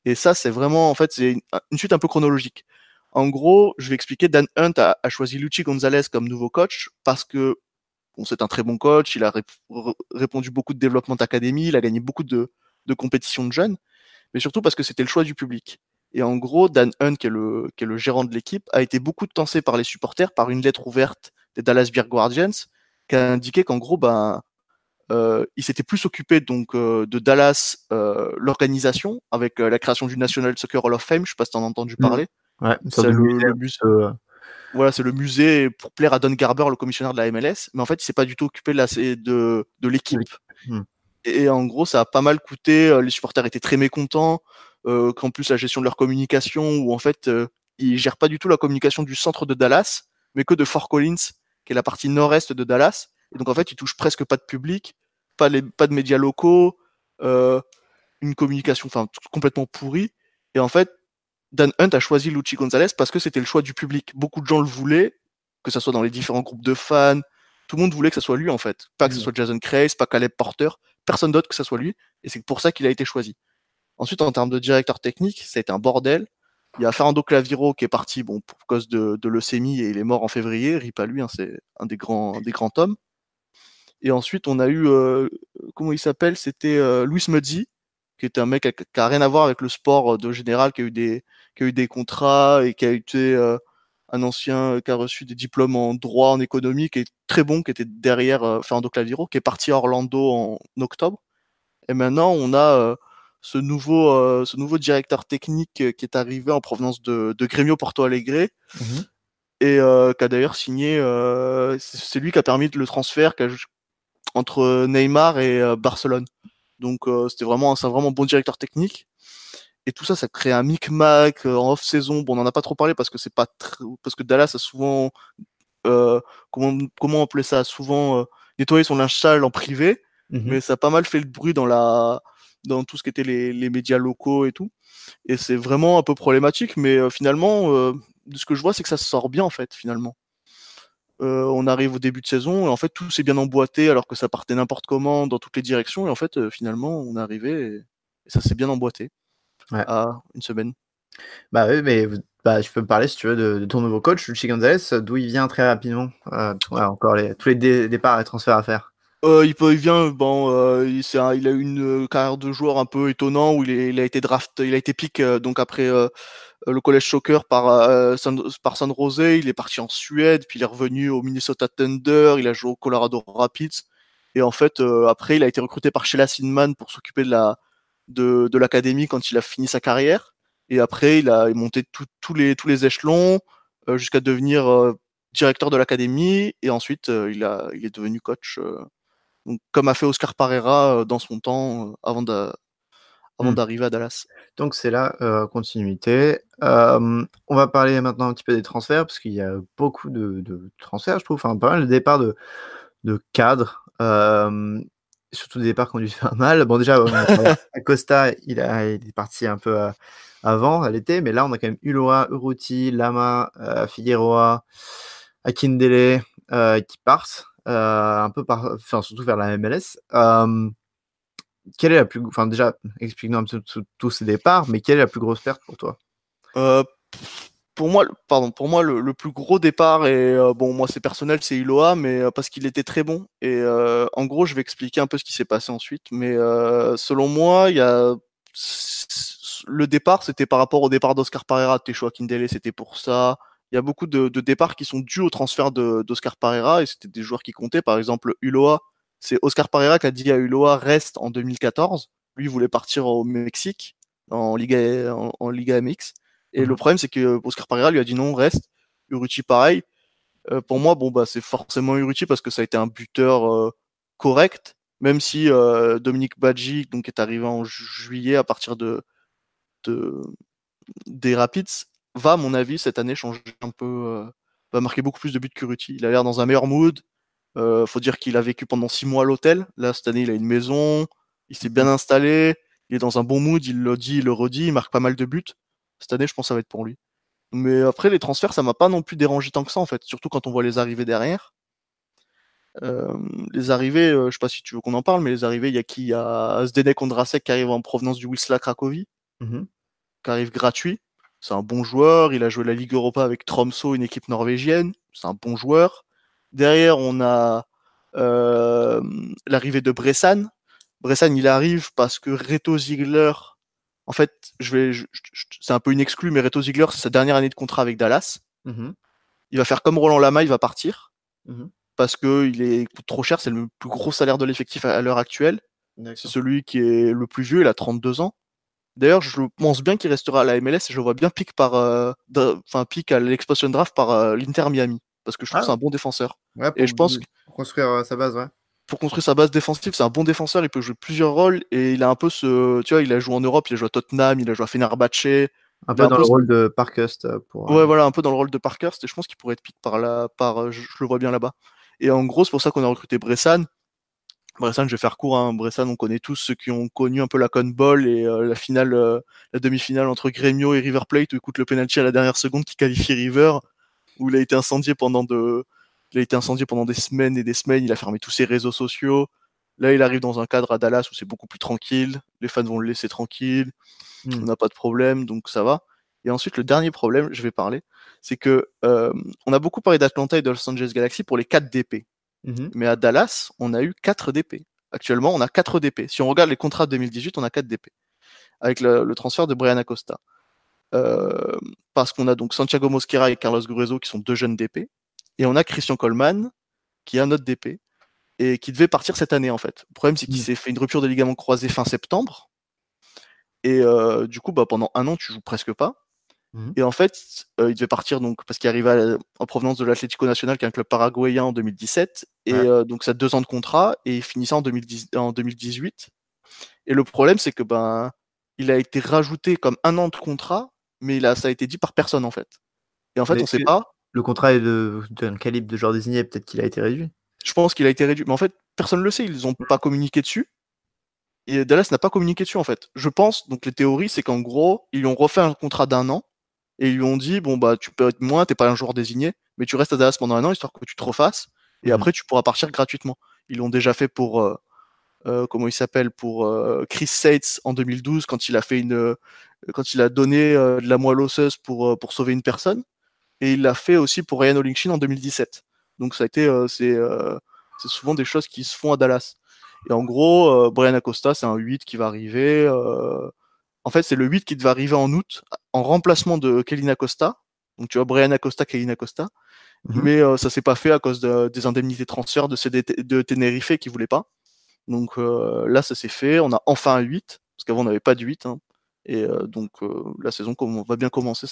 Et ça, c'est vraiment, en fait, c'est une suite un peu chronologique. En gros, je vais expliquer. Dan Hunt a choisi Luchi Gonzalez comme nouveau coach parce que bon, c'est un très bon coach. Il a répondu beaucoup de développement d'académie. Il a gagné beaucoup de compétitions de jeunes, mais surtout parce que c'était le choix du public. Et en gros, Dan Hunt, qui est le gérant de l'équipe, a été beaucoup tensé par les supporters par une lettre ouverte des Dallas Beer Guardians qui a indiqué qu'en gros, il s'était plus occupé donc de Dallas, l'organisation, avec la création du National Soccer Hall of Fame. Je sais pas si tu en as entendu parler. Ouais, c'est le musée. Voilà, c'est le musée pour plaire à Don Garber, le commissionnaire de la MLS. Mais en fait, il s'est pas du tout occupé de l'équipe. Et en gros, ça a pas mal coûté. Les supporters étaient très mécontents. Qu'en plus, la gestion de leur communication, où en fait, il gère pas du tout la communication du centre de Dallas, mais que de Fort Collins, qui est la partie nord-est de Dallas. Et donc en fait, il touche presque pas de public, pas de médias locaux, une communication complètement pourrie. Et en fait, Dan Hunt a choisi Luchi Gonzalez parce que c'était le choix du public. Beaucoup de gens le voulaient, que ce soit dans les différents groupes de fans. Tout le monde voulait que ce soit lui, en fait. Pas que ce soit Jason Kreis, pas Caleb Porter, personne d'autre que ce soit lui. Et c'est pour ça qu'il a été choisi. Ensuite, en termes de directeur technique, ça a été un bordel. Il y a Fernando Claviro qui est parti pour cause de leucémie et il est mort en février. Rip à lui, hein, c'est un des grands hommes. Et ensuite, on a eu, comment il s'appelle? C'était Luis Muzzi, qui était un mec qui a rien à voir avec le sport de général, qui a eu des contrats et qui a été un ancien qui a reçu des diplômes en droit, en économie, qui est très bon, qui était derrière Fernando Claviro, qui est parti à Orlando en octobre. Et maintenant, on a ce nouveau directeur technique qui est arrivé en provenance de Grêmio Porto Alegre et qui a d'ailleurs signé. C'est lui qui a permis le transfert entre Neymar et Barcelone. Donc c'est vraiment bon directeur technique. Et tout ça, ça crée un micmac en off-saison. Bon, on n'en a pas trop parlé parce que parce que Dallas a souvent comment appeler ça, souvent nettoyé son linge sale en privé, mais ça a pas mal fait le bruit dans tout ce qui était les médias locaux et tout. Et c'est vraiment un peu problématique, mais finalement, de ce que je vois, c'est que ça se sort bien en fait, finalement. On arrive au début de saison et en fait tout s'est bien emboîté alors que ça partait n'importe comment dans toutes les directions et en fait finalement on est arrivé et ça s'est bien emboîté à une semaine. Bah oui, mais je peux me parler si tu veux de ton nouveau coach, Luchi Gonzalez, d'où il vient très rapidement. Encore tous les départs et transferts à faire. Il vient, il a eu une carrière de joueur un peu étonnant où il a été pick donc après le collège soccer par San Jose, il est parti en Suède, puis il est revenu au Minnesota Thunder, il a joué au Colorado Rapids, et en fait après il a été recruté par Sheila Sinman pour s'occuper de l'académie quand il a fini sa carrière, et après il a monté tous les échelons jusqu'à devenir directeur de l'académie, et ensuite il est devenu coach. Donc, comme a fait Oscar Pereira dans son temps avant d'arriver à Dallas. Donc c'est la continuité. On va parler maintenant un petit peu des transferts, parce qu'il y a beaucoup de transferts, je trouve. Enfin, pas mal de départs de cadres. Surtout des départs qui ont dû faire mal. Bon, déjà, Acosta, il est parti un peu avant, à l'été, mais là, on a quand même Ulloa, Urruti, Lama, Figueroa, Akindele qui partent. Un peu surtout vers la MLS. Quelle est la plus, enfin déjà, explique-nous un peu tous ces départs, mais quelle est la plus grosse perte pour toi? Pour moi, le plus gros départ, et moi c'est personnel, c'est Ulloa, mais parce qu'il était très bon. Et en gros, je vais expliquer un peu ce qui s'est passé ensuite. Mais selon moi, le départ, c'était par rapport au départ d'Oscar Pereira, Techo Akindele, c'était pour ça. Il y a beaucoup de départs qui sont dus au transfert d'Oscar Pereira, et c'était des joueurs qui comptaient. Par exemple, Ulloa, c'est Oscar Pereira qui a dit à Ulloa reste en 2014. Lui, il voulait partir au Mexique, en Liga MX. Et le problème, c'est que Oscar Pereira lui a dit non, reste. Urruti, pareil. Pour moi, c'est forcément Urruti parce que ça a été un buteur correct, même si Dominique Badji, donc, est arrivé en juillet à partir des Rapids, va, à mon avis, cette année changer un peu, va marquer beaucoup plus de buts qu'Urruti. Il a l'air dans un meilleur mood. Faut dire qu'il a vécu pendant 6 mois à l'hôtel. Là, cette année, il a une maison, il s'est bien installé, il est dans un bon mood, il le dit, il le redit, il marque pas mal de buts. Cette année, je pense que ça va être pour lui. Mais après, les transferts, ça m'a pas non plus dérangé tant que ça, en fait, surtout quand on voit les arrivées derrière. Les arrivées, je sais pas si tu veux qu'on en parle, mais les arrivées, il y a qui? Il y a Zdenek Ondrasek qui arrive en provenance du Wisła Cracovie, qui arrive gratuit. C'est un bon joueur, il a joué la Ligue Europa avec Tromsø, une équipe norvégienne, c'est un bon joueur. Derrière, on a l'arrivée de Bressan. Bressan, il arrive parce que Reto Ziegler, en fait, c'est un peu une exclue, mais Reto Ziegler, c'est sa dernière année de contrat avec Dallas. Il va faire comme Roland Lama, il va partir. Parce qu'il coûte trop cher, c'est le plus gros salaire de l'effectif à l'heure actuelle. C'est celui qui est le plus vieux, il a 32 ans. D'ailleurs, je pense bien qu'il restera à la MLS et je le vois bien pick à l'expansion draft par l'Inter Miami. Parce que je trouve que c'est un bon défenseur. Ouais, et je pense pour construire sa base, ouais. Pour construire sa base défensive, c'est un bon défenseur, il peut jouer plusieurs rôles et il a un peu il a joué en Europe, il a joué à Tottenham, il a joué à Fenerbahçe, Un peu dans le rôle de Parkhurst. Ouais, voilà, un peu dans le rôle de Parkhurst, et je pense qu'il pourrait être pick je le vois bien là-bas. Et en gros, c'est pour ça qu'on a recruté Bressan. Bressan, je vais faire court, hein. Bressan, on connaît tous ceux qui ont connu un peu la Con Ball et la demi-finale entre Grêmio et River Plate, où il coûte le penalty à la dernière seconde qui qualifie River, où il a été incendié pendant des semaines et des semaines, il a fermé tous ses réseaux sociaux. Là, il arrive dans un cadre à Dallas où c'est beaucoup plus tranquille, les fans vont le laisser tranquille, on n'a pas de problème, donc ça va. Et ensuite, le dernier problème, je vais parler, c'est que on a beaucoup parlé d'Atlanta et de Los Angeles Galaxy pour les 4 DP. Mais à Dallas, on a eu 4 DP. Actuellement, on a 4 DP. Si on regarde les contrats de 2018, on a 4 DP. Avec le transfert de Brian Acosta. Parce qu'on a donc Santiago Mosquera et Carlos Gruezo qui sont 2 jeunes DP. Et on a Christian Coleman, qui est un autre DP, et qui devait partir cette année en fait. Le problème, c'est qu'il s'est fait une rupture de ligament croisé fin septembre. Et du coup, pendant un an, tu joues presque pas. Et en fait, il devait partir donc, parce qu'il arrivait en provenance de l'Atlético Nacional, qui est un club paraguayen en 2017. Et donc, ça a 2 ans de contrat, et il finissait en 2018. Et le problème, c'est que il a été rajouté comme 1 an de contrat, mais ça a été dit par personne en fait. Et en fait, on sait pas. Le contrat est d'un calibre de joueur désigné, peut-être qu'il a été réduit. Je pense qu'il a été réduit. Mais en fait, personne ne le sait, ils n'ont pas communiqué dessus. Et Dallas n'a pas communiqué dessus en fait. Je pense, donc les théories, c'est qu'en gros, ils lui ont refait un contrat d'1 an. Et ils lui ont dit, tu peux être moins, t'es pas un joueur désigné, mais tu restes à Dallas pendant 1 an, histoire que tu te refasses, et après tu pourras partir gratuitement. Ils l'ont déjà fait pour, comment il s'appelle, pour Chris Sates en 2012, quand il a donné de la moelle osseuse pour sauver une personne, et il l'a fait aussi pour Ryan Olingshin en 2017. Donc ça a été, c'est souvent des choses qui se font à Dallas. Et en gros, Brian Acosta, c'est un 8 qui va arriver. En fait, c'est le 8 qui devait arriver en août, en remplacement de Kellyn Acosta. Donc, tu vois, Brian Acosta, Kellyn Acosta. Mais ça s'est pas fait à cause des indemnités de transfert de Tenerife qui voulaient pas. Donc là, ça s'est fait. On a enfin un 8, parce qu'avant, on n'avait pas de 8. Hein. Et donc, la saison va bien commencer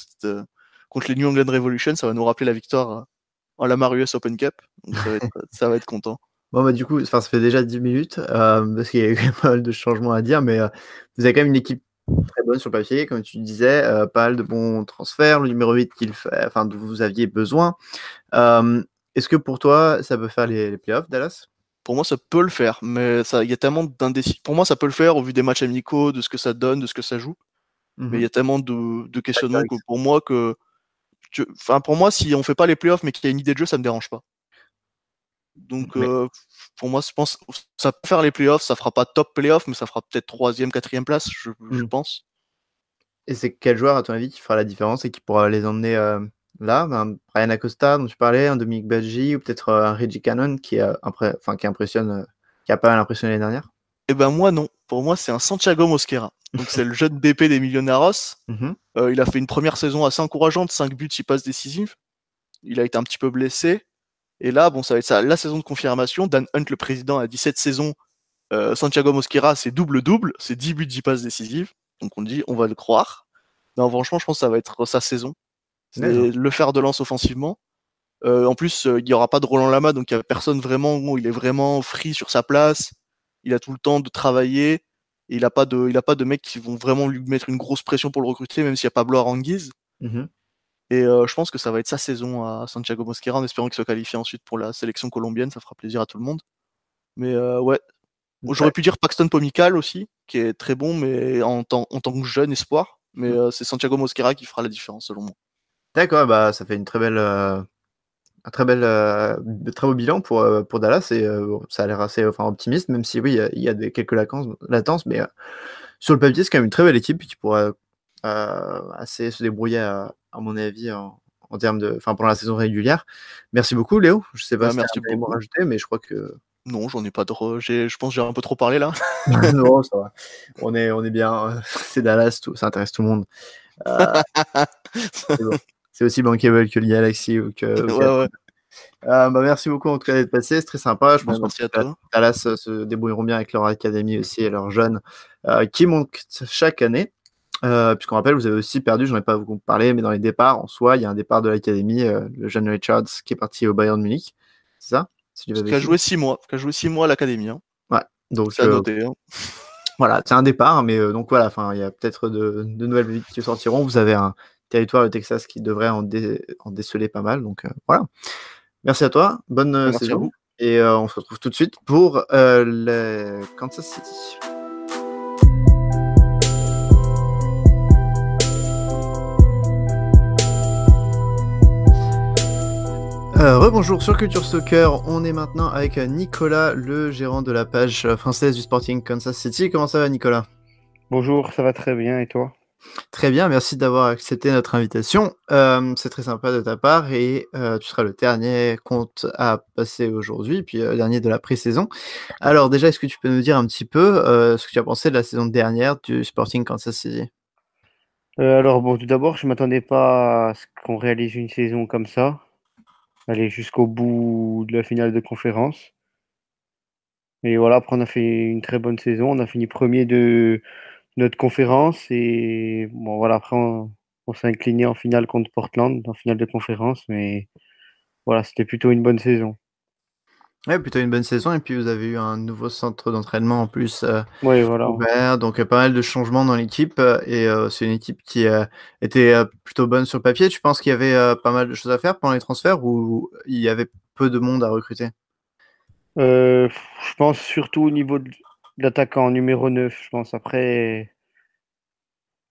contre les New England Revolution. Ça va nous rappeler la victoire en Lamar US Open Cup. Donc, ça va être content. Bon, du coup, ça fait déjà 10 minutes, parce qu'il y a eu pas mal de changements à dire, mais vous avez quand même une équipe très bonne sur le papier, comme tu disais, pas mal de bons transferts, le numéro 8 dont vous aviez besoin. Est-ce que pour toi, ça peut faire les playoffs, Dallas? Pour moi, ça peut le faire, mais il y a tellement d'indécis. Pour moi, ça peut le faire au vu des matchs amicaux, de ce que ça donne, de ce que ça joue. Mais il y a tellement de questionnements que pour moi, pour moi, si on fait pas les playoffs, mais qu'il y a une idée de jeu, ça me dérange pas. Donc, pour moi, je pense ça peut faire les playoffs, ça fera pas top playoffs, mais ça fera peut-être 3e, 4e place, je pense. Et c'est quel joueur, à ton avis, qui fera la différence et qui pourra les emmener là? Brian Acosta, dont tu parlais, un Dominique Badji, ou peut-être un Reggie Cannon qui impressionne, qui a pas mal impressionné l'année dernière? Eh ben moi, non. Pour moi, c'est un Santiago Mosquera. Donc, c'est le jeune DP des Millonarios. Il a fait une première saison assez encourageante, 5 buts, 6 passes décisives. Il a été un petit peu blessé. Et là, ça va être la saison de confirmation. Dan Hunt, le président, a dit cette saison, Santiago Mosquera, c'est double-double, c'est 10 buts, 10 passes décisives. Donc on dit, on va le croire. Non, franchement, je pense que ça va être sa saison. C'est le fer de lance offensivement. En plus, il n'y aura pas de Roland Lama, donc il n'y a personne vraiment où il est vraiment free sur sa place. Il a tout le temps de travailler. Et il n'a pas de mecs qui vont vraiment lui mettre une grosse pression pour le recruter, même s'il n'y a Pablo Aranguiz. Et je pense que ça va être sa saison à Santiago Mosquera, en espérant qu'il soit qualifié ensuite pour la sélection colombienne. Ça fera plaisir à tout le monde. Mais ouais. J'aurais pu dire Paxton Pomical aussi, qui est très bon, mais en tant que jeune espoir. Mais c'est Santiago Mosquera qui fera la différence, selon moi. D'accord, ça fait une très très beau bilan pour Dallas, et ça a l'air assez optimiste, même si oui, il y a quelques latences, mais sur le papier, c'est quand même une très belle équipe qui pourra assez se débrouiller, à mon avis, en termes pendant la saison régulière. Merci beaucoup, Léo. Je sais pas si tu as un mot à rajouter, mais je crois que... Non, j'en ai pas trop. Je pense que j'ai un peu trop parlé là. Non, ça va. On est bien. C'est Dallas, ça intéresse tout le monde. C'est aussi bankable que le Galaxy ou que. Merci beaucoup en tout cas d'être passé, c'est très sympa. Je pense que Dallas se débrouilleront bien avec leur académie aussi et leurs jeunes qui montent chaque année. Puisqu'on rappelle, vous avez aussi perdu, j'en ai pas beaucoup parlé, mais dans les départs, en soi, il y a un départ de l'académie, le jeune Richards qui est parti au Bayern Munich, c'est ça? Qui a joué 6 mois à l'académie. Hein. Ouais, donc c'est à noter. Hein. Voilà, c'est un départ, mais donc voilà, il y a peut-être de nouvelles villes qui sortiront. Vous avez un territoire, le Texas, qui devrait en déceler pas mal. Donc voilà. Merci à toi, bonne Merci à saison. vous. Et on se retrouve tout de suite pour le Kansas City. Rebonjour sur Culture Soccer, on est maintenant avec Nicolas, le gérant de la page française du Sporting Kansas City. Comment ça va, Nicolas? Bonjour, ça va très bien et toi? Très bien, merci d'avoir accepté notre invitation. C'est très sympa de ta part et tu seras le dernier compte à passer aujourd'hui, puis dernier de la pré-saison. Alors déjà, est-ce que tu peux nous dire un petit peu ce que tu as pensé de la saison dernière du Sporting Kansas City? Alors bon, tout d'abord, je m'attendais pas à ce qu'on réalise une saison comme ça, aller jusqu'au bout de la finale de conférence. Et voilà, après on a fait une très bonne saison, on a fini premier de notre conférence et bon voilà, après on s'est incliné en finale contre Portland, en finale de conférence, mais voilà, c'était plutôt une bonne saison. Ouais, plutôt une bonne saison et puis vous avez eu un nouveau centre d'entraînement en plus Oui, voilà. ouvert, donc pas mal de changements dans l'équipe et c'est une équipe qui était plutôt bonne sur le papier. Tu penses qu'il y avait pas mal de choses à faire pendant les transferts ou il y avait peu de monde à recruter? Je pense surtout au niveau de l'attaquant numéro 9, je pense. Après,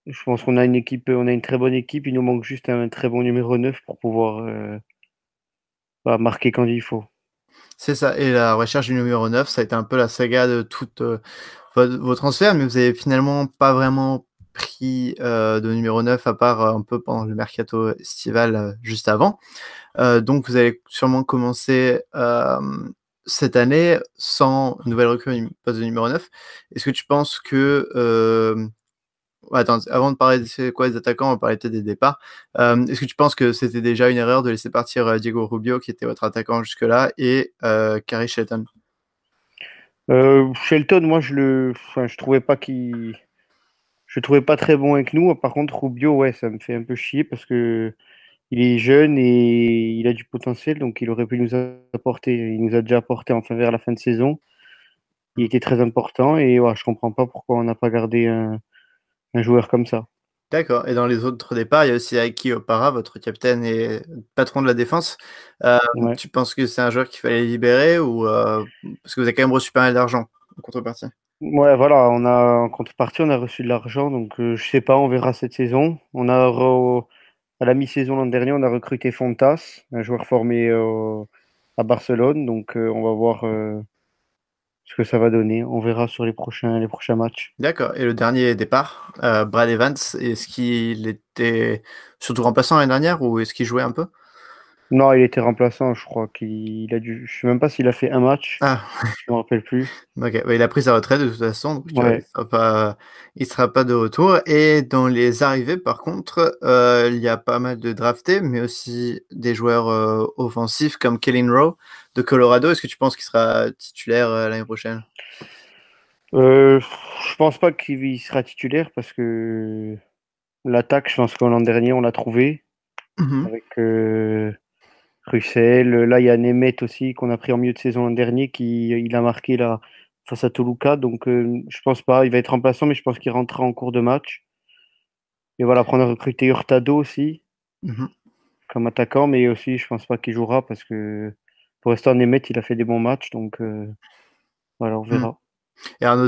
je pense qu'on a une équipe, on a une très bonne équipe. Il nous manque juste un très bon numéro 9 pour pouvoir marquer quand il faut. C'est ça, et la recherche du numéro 9, ça a été un peu la saga de toutes vos transferts, mais vous avez finalement pas vraiment pris de numéro 9 à part un peu pendant le mercato estival juste avant. Donc vous allez sûrement commencer cette année sans nouvelle recrue poste de numéro 9. Est-ce que tu penses que attends, avant de parler des attaquants, on va parler peut-être des départs. Est-ce que tu penses que c'était déjà une erreur de laisser partir Diego Rubio, qui était votre attaquant jusque-là, et Gary Shelton? Shelton, moi, je trouvais pas je trouvais pas très bon avec nous. Par contre, Rubio, ouais, ça me fait un peu chier parce que il est jeune et il a du potentiel, donc il aurait pu nous apporter. Il nous a déjà apporté enfin vers la fin de saison. Il était très important et ouais, je comprends pas pourquoi on n'a pas gardé un joueur comme ça. D'accord, et dans les autres départs, il y a aussi Aiki Opara, votre capitaine et patron de la défense. Ouais. Tu penses que c'est un joueur qu'il fallait libérer ou parce que vous avez quand même reçu pas mal d'argent en contrepartie? Ouais, voilà, en contrepartie, on a reçu de l'argent, donc je sais pas, on verra cette saison. À la mi-saison l'an dernier, on a recruté Fontas, un joueur formé à Barcelone, donc on va voir ce que ça va donner. On verra sur les prochains matchs. D'accord, et le dernier départ, Brad Evans, est-ce qu'il était surtout remplaçant l'année dernière ou est-ce qu'il jouait un peu? Non, il était remplaçant, je crois qu'il a dû. Je sais même pas s'il a fait un match, Ah, je me rappelle plus. OK, bah, il a pris sa retraite de toute façon, donc Ouais. il sera pas de retour. Et dans les arrivées, par contre, il y a pas mal de draftés, mais aussi des joueurs offensifs comme Kellen Rowe de Colorado. Est-ce que tu penses qu'il sera titulaire l'année prochaine? Je pense pas qu'il sera titulaire parce que l'attaque, je pense que l'an dernier, on l'a trouvé avec Russell. Là, il y a Nemeth aussi qu'on a pris en milieu de saison l'an dernier qui il a marqué là face à Toluca. Donc, je pense pas. Il va être remplaçant, mais je pense qu'il rentrera en cours de match. Et voilà, après, on a recruté Hurtado aussi Mhm. comme attaquant, mais aussi, je pense pas qu'il jouera parce que pour l'instant, Nemeth, il a fait des bons matchs. Donc, voilà, on Mhm. verra. Et un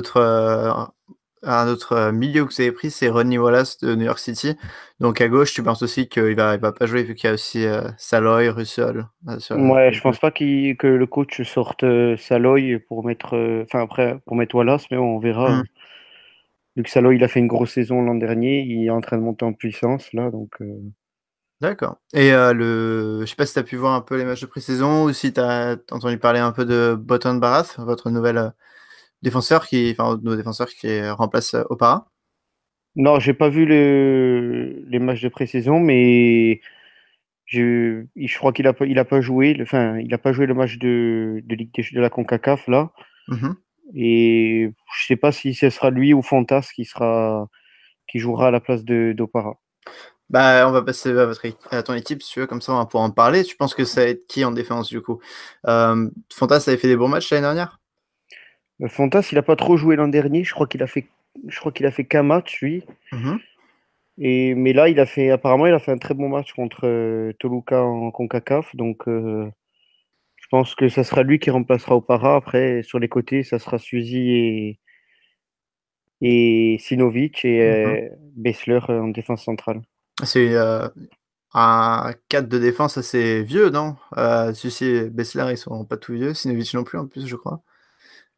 autre milieu que vous avez pris, c'est Ronnie Wallace de New York City. Donc à gauche, tu penses aussi qu'il va pas jouer vu qu'il y a aussi Saloy, Russell Ouais, je pense pas que le coach sorte Saloy pour mettre, après pour mettre Wallace, mais on verra. Mhm. Vu que Saloy il a fait une grosse saison l'an dernier, il est en train de monter en puissance là, donc. D'accord. Et je sais pas si tu as pu voir un peu les matchs de pré-saison ou si tu as entendu parler un peu de Botan Barras, votre nouvel défenseur nos défenseurs qui remplace Opara. Non, j'ai pas vu les matchs de pré-saison, mais je crois il a pas joué, il a pas joué le match de Ligue de la CONCACAF là, Mhm. et je sais pas si ce sera lui ou Fontas qui jouera à la place de d'Opara. Bah, on va passer à ton équipe, si tu veux, comme ça on va pouvoir en parler. Tu penses que ça va être qui en défense du coup? Fontas avait fait des bons matchs l'année dernière? Fontas, il a pas trop joué l'an dernier. Je crois qu'il a fait qu'un match, lui. Mhm. Mais là, apparemment, il a fait un très bon match contre Toluca en CONCACAF. Donc, je pense que ça sera lui qui remplacera Opara. Après, sur les côtés, ça sera Suzy et Sinovic et Bessler en défense centrale. C'est un 4 de défense assez vieux, non? Sucy et Bessler, ils sont pas tout vieux. Sinovic non plus, en plus, je crois.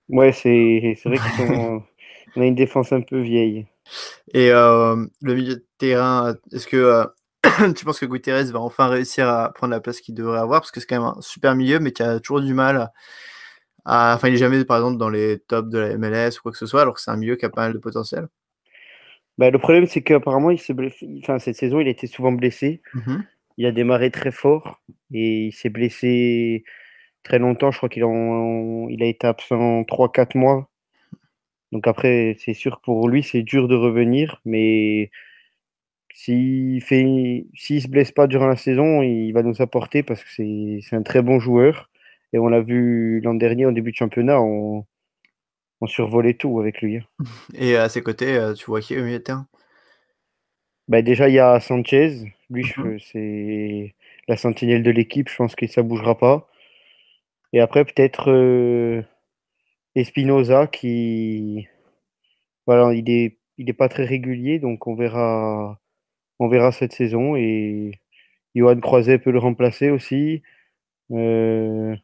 Ouais, c'est vrai on a une défense un peu vieille. Et le milieu de terrain, est-ce que tu penses que Guterres va enfin réussir à prendre la place qu'il devrait avoir? Parce que c'est quand même un super milieu, mais qui a toujours du mal Enfin, il est jamais, par exemple, dans les tops de la MLS ou quoi que ce soit, alors que c'est un milieu qui a pas mal de potentiel. Bah, le problème, c'est qu'apparemment, il s'est blessé. Enfin, cette saison, il a été souvent blessé. Mhm. Il a démarré très fort et il s'est blessé très longtemps. Je crois il a été absent 3-4 mois. Donc après, c'est sûr que pour lui, c'est dur de revenir. Mais s'il se blesse pas durant la saison, il va nous apporter parce que c'est un très bon joueur. Et on l'a vu l'an dernier, au début de championnat, on survolait tout avec lui. Et à ses côtés, tu vois qui est au milieu de terrain? Bah, déjà, il y a Sanchez. Lui, Mhm. c'est la sentinelle de l'équipe. Je pense que ça bougera pas. Et après, peut-être Espinoza voilà, il est pas très régulier, donc on verra cette saison. Et Johan Croiset peut le remplacer aussi. Euh,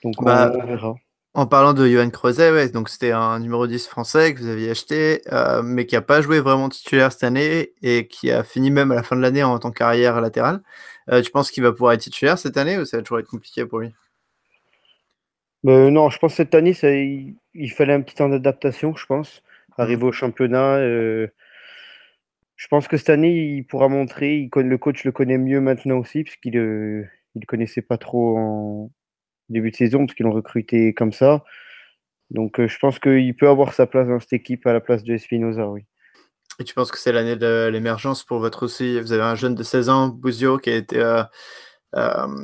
donc Bah, on verra. en parlant de Johan Crozet, ouais, donc c'était un numéro 10 français que vous aviez acheté, mais qui a pas joué vraiment titulaire cette année et qui a fini même à la fin de l'année en tant qu'arrière latéral. Tu penses qu'il va pouvoir être titulaire cette année ou ça va toujours être compliqué pour lui? Non, je pense que cette année, il fallait un petit temps d'adaptation, je pense. Mhm. Arriver au championnat. Je pense que cette année, il pourra montrer. Le coach le connaît mieux maintenant aussi, puisqu'il il connaissait pas trop en début de saison, parce qu'ils l'ont recruté comme ça. Donc, je pense qu'il peut avoir sa place dans cette équipe à la place de Espinoza, oui. Et tu penses que c'est l'année de l'émergence pour votre aussi? Vous avez un jeune de 16 ans, Bouzio, qui a été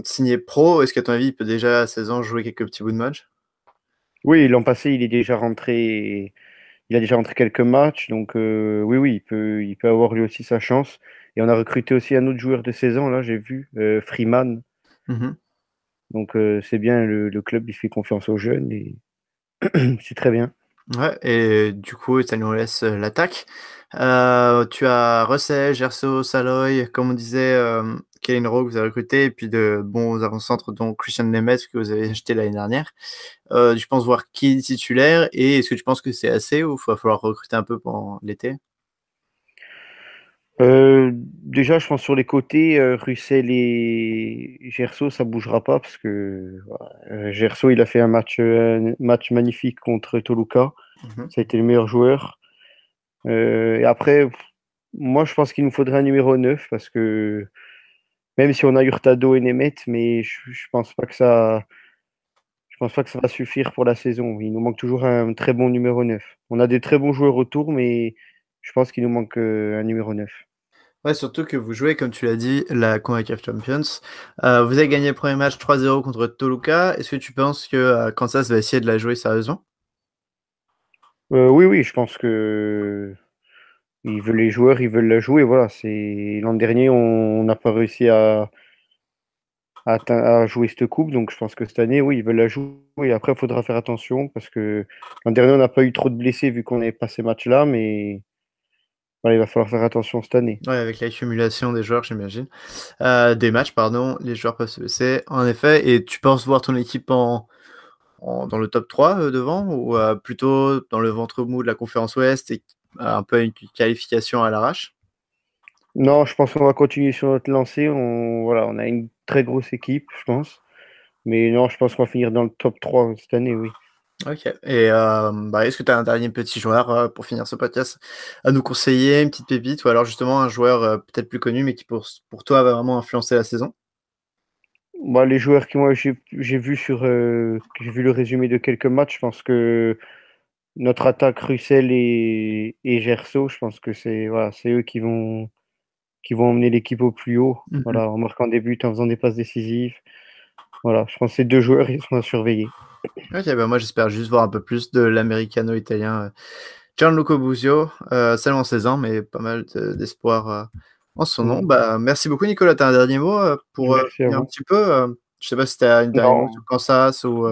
signé pro. Est-ce qu'à ton avis, il peut déjà à 16 ans jouer quelques petits bouts de match? Oui, l'an passé, il a déjà rentré quelques matchs, donc oui, oui, il peut avoir lui aussi sa chance. Et on a recruté aussi un autre joueur de 16 ans, là, j'ai vu, Freeman. Mhm. Donc, c'est bien, le club, il fait confiance aux jeunes et c'est très bien. Ouais, et du coup, ça nous laisse l'attaque. Tu as Russell, Gerso, Saloy, comme on disait, Kellen Rowe que vous avez recruté, et puis de bons avant-centres, dont Christian Nemeth que vous avez acheté l'année dernière. Tu penses voir qui est titulaire, et est-ce que tu penses que c'est assez ou il va falloir recruter un peu pendant l'été? Déjà, je pense sur les côtés, Russell et Gerso, ça bougera pas parce que voilà, Gerso, il a fait un match magnifique contre Toluca. Mhm. Ça a été le meilleur joueur. Et après, moi, je pense qu'il nous faudrait un numéro 9 parce que même si on a Hurtado et Nemeth, mais je pense pas que ça va suffire pour la saison. Il nous manque toujours un très bon numéro 9. On a des très bons joueurs autour, mais je pense qu'il nous manque un numéro 9. Ouais, surtout que vous jouez, comme tu l'as dit, la CONCACAF Champions. Vous avez gagné le premier match 3-0 contre Toluca. Est-ce que tu penses que Kansas va essayer de la jouer sérieusement? Oui, oui, je pense que les joueurs, ils veulent la jouer. Voilà, l'an dernier, on n'a pas réussi à jouer cette coupe, donc je pense que cette année, oui, ils veulent la jouer. Après, il faudra faire attention parce que l'an dernier, on n'a pas eu trop de blessés vu qu'on n'avait pas ces matchs-là, mais voilà, il va falloir faire attention cette année. Ouais, avec l'accumulation des joueurs, j'imagine. Des matchs, pardon, les joueurs peuvent se blesser, en effet. Et tu penses voir ton équipe dans le top 3 devant ou plutôt dans le ventre mou de la conférence Ouest et un peu une qualification à l'arrache? Non, je pense qu'on va continuer sur notre lancée. Voilà, on a une très grosse équipe, je pense. Mais non, je pense qu'on va finir dans le top 3 cette année, oui. Ok. Et est-ce que tu as un dernier petit joueur pour finir ce podcast à nous conseiller, une petite pépite, ou alors justement un joueur peut-être plus connu, mais qui pour toi va vraiment influencer la saison? Bah, les joueurs que moi j'ai vu le résumé de quelques matchs, je pense que notre attaque Russell et Gerso, je pense que c'est eux qui vont emmener l'équipe au plus haut. Mhm. Voilà, en marquant des buts, en faisant des passes décisives. Voilà, je pense que ces deux joueurs, ils sont à surveiller. Ok, bah moi j'espère juste voir un peu plus de l'américano-italien Gianluca Busio, seulement 16 ans, mais pas mal d'espoir en son nom. Bah, merci beaucoup Nicolas, t'as un dernier mot pour Merci à finir un vous. petit peu je sais pas si t'as une dernière mot Non. sur Kansas ou...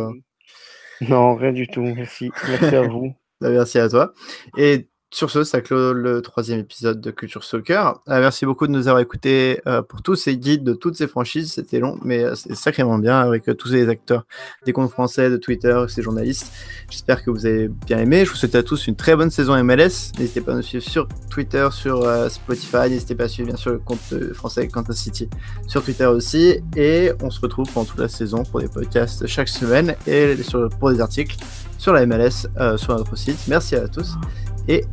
Non, rien du tout. Merci. Merci à vous. Bah, merci à toi. Et sur ce, ça clôt le 3e épisode de Culture Soccer. Merci beaucoup de nous avoir écoutés pour tous ces guides de toutes ces franchises. C'était long, mais c'est sacrément bien avec tous ces acteurs des comptes français, de Twitter, ces journalistes. J'espère que vous avez bien aimé. Je vous souhaite à tous une très bonne saison MLS. N'hésitez pas à nous suivre sur Twitter, sur Spotify. N'hésitez pas à suivre bien sûr le compte français Kansas City sur Twitter aussi. Et on se retrouve pendant toute la saison pour des podcasts chaque semaine et pour des articles sur la MLS sur notre site. Merci à tous et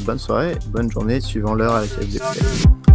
bonne soirée, bonne journée suivant l'heure à laquelle vous écoutez.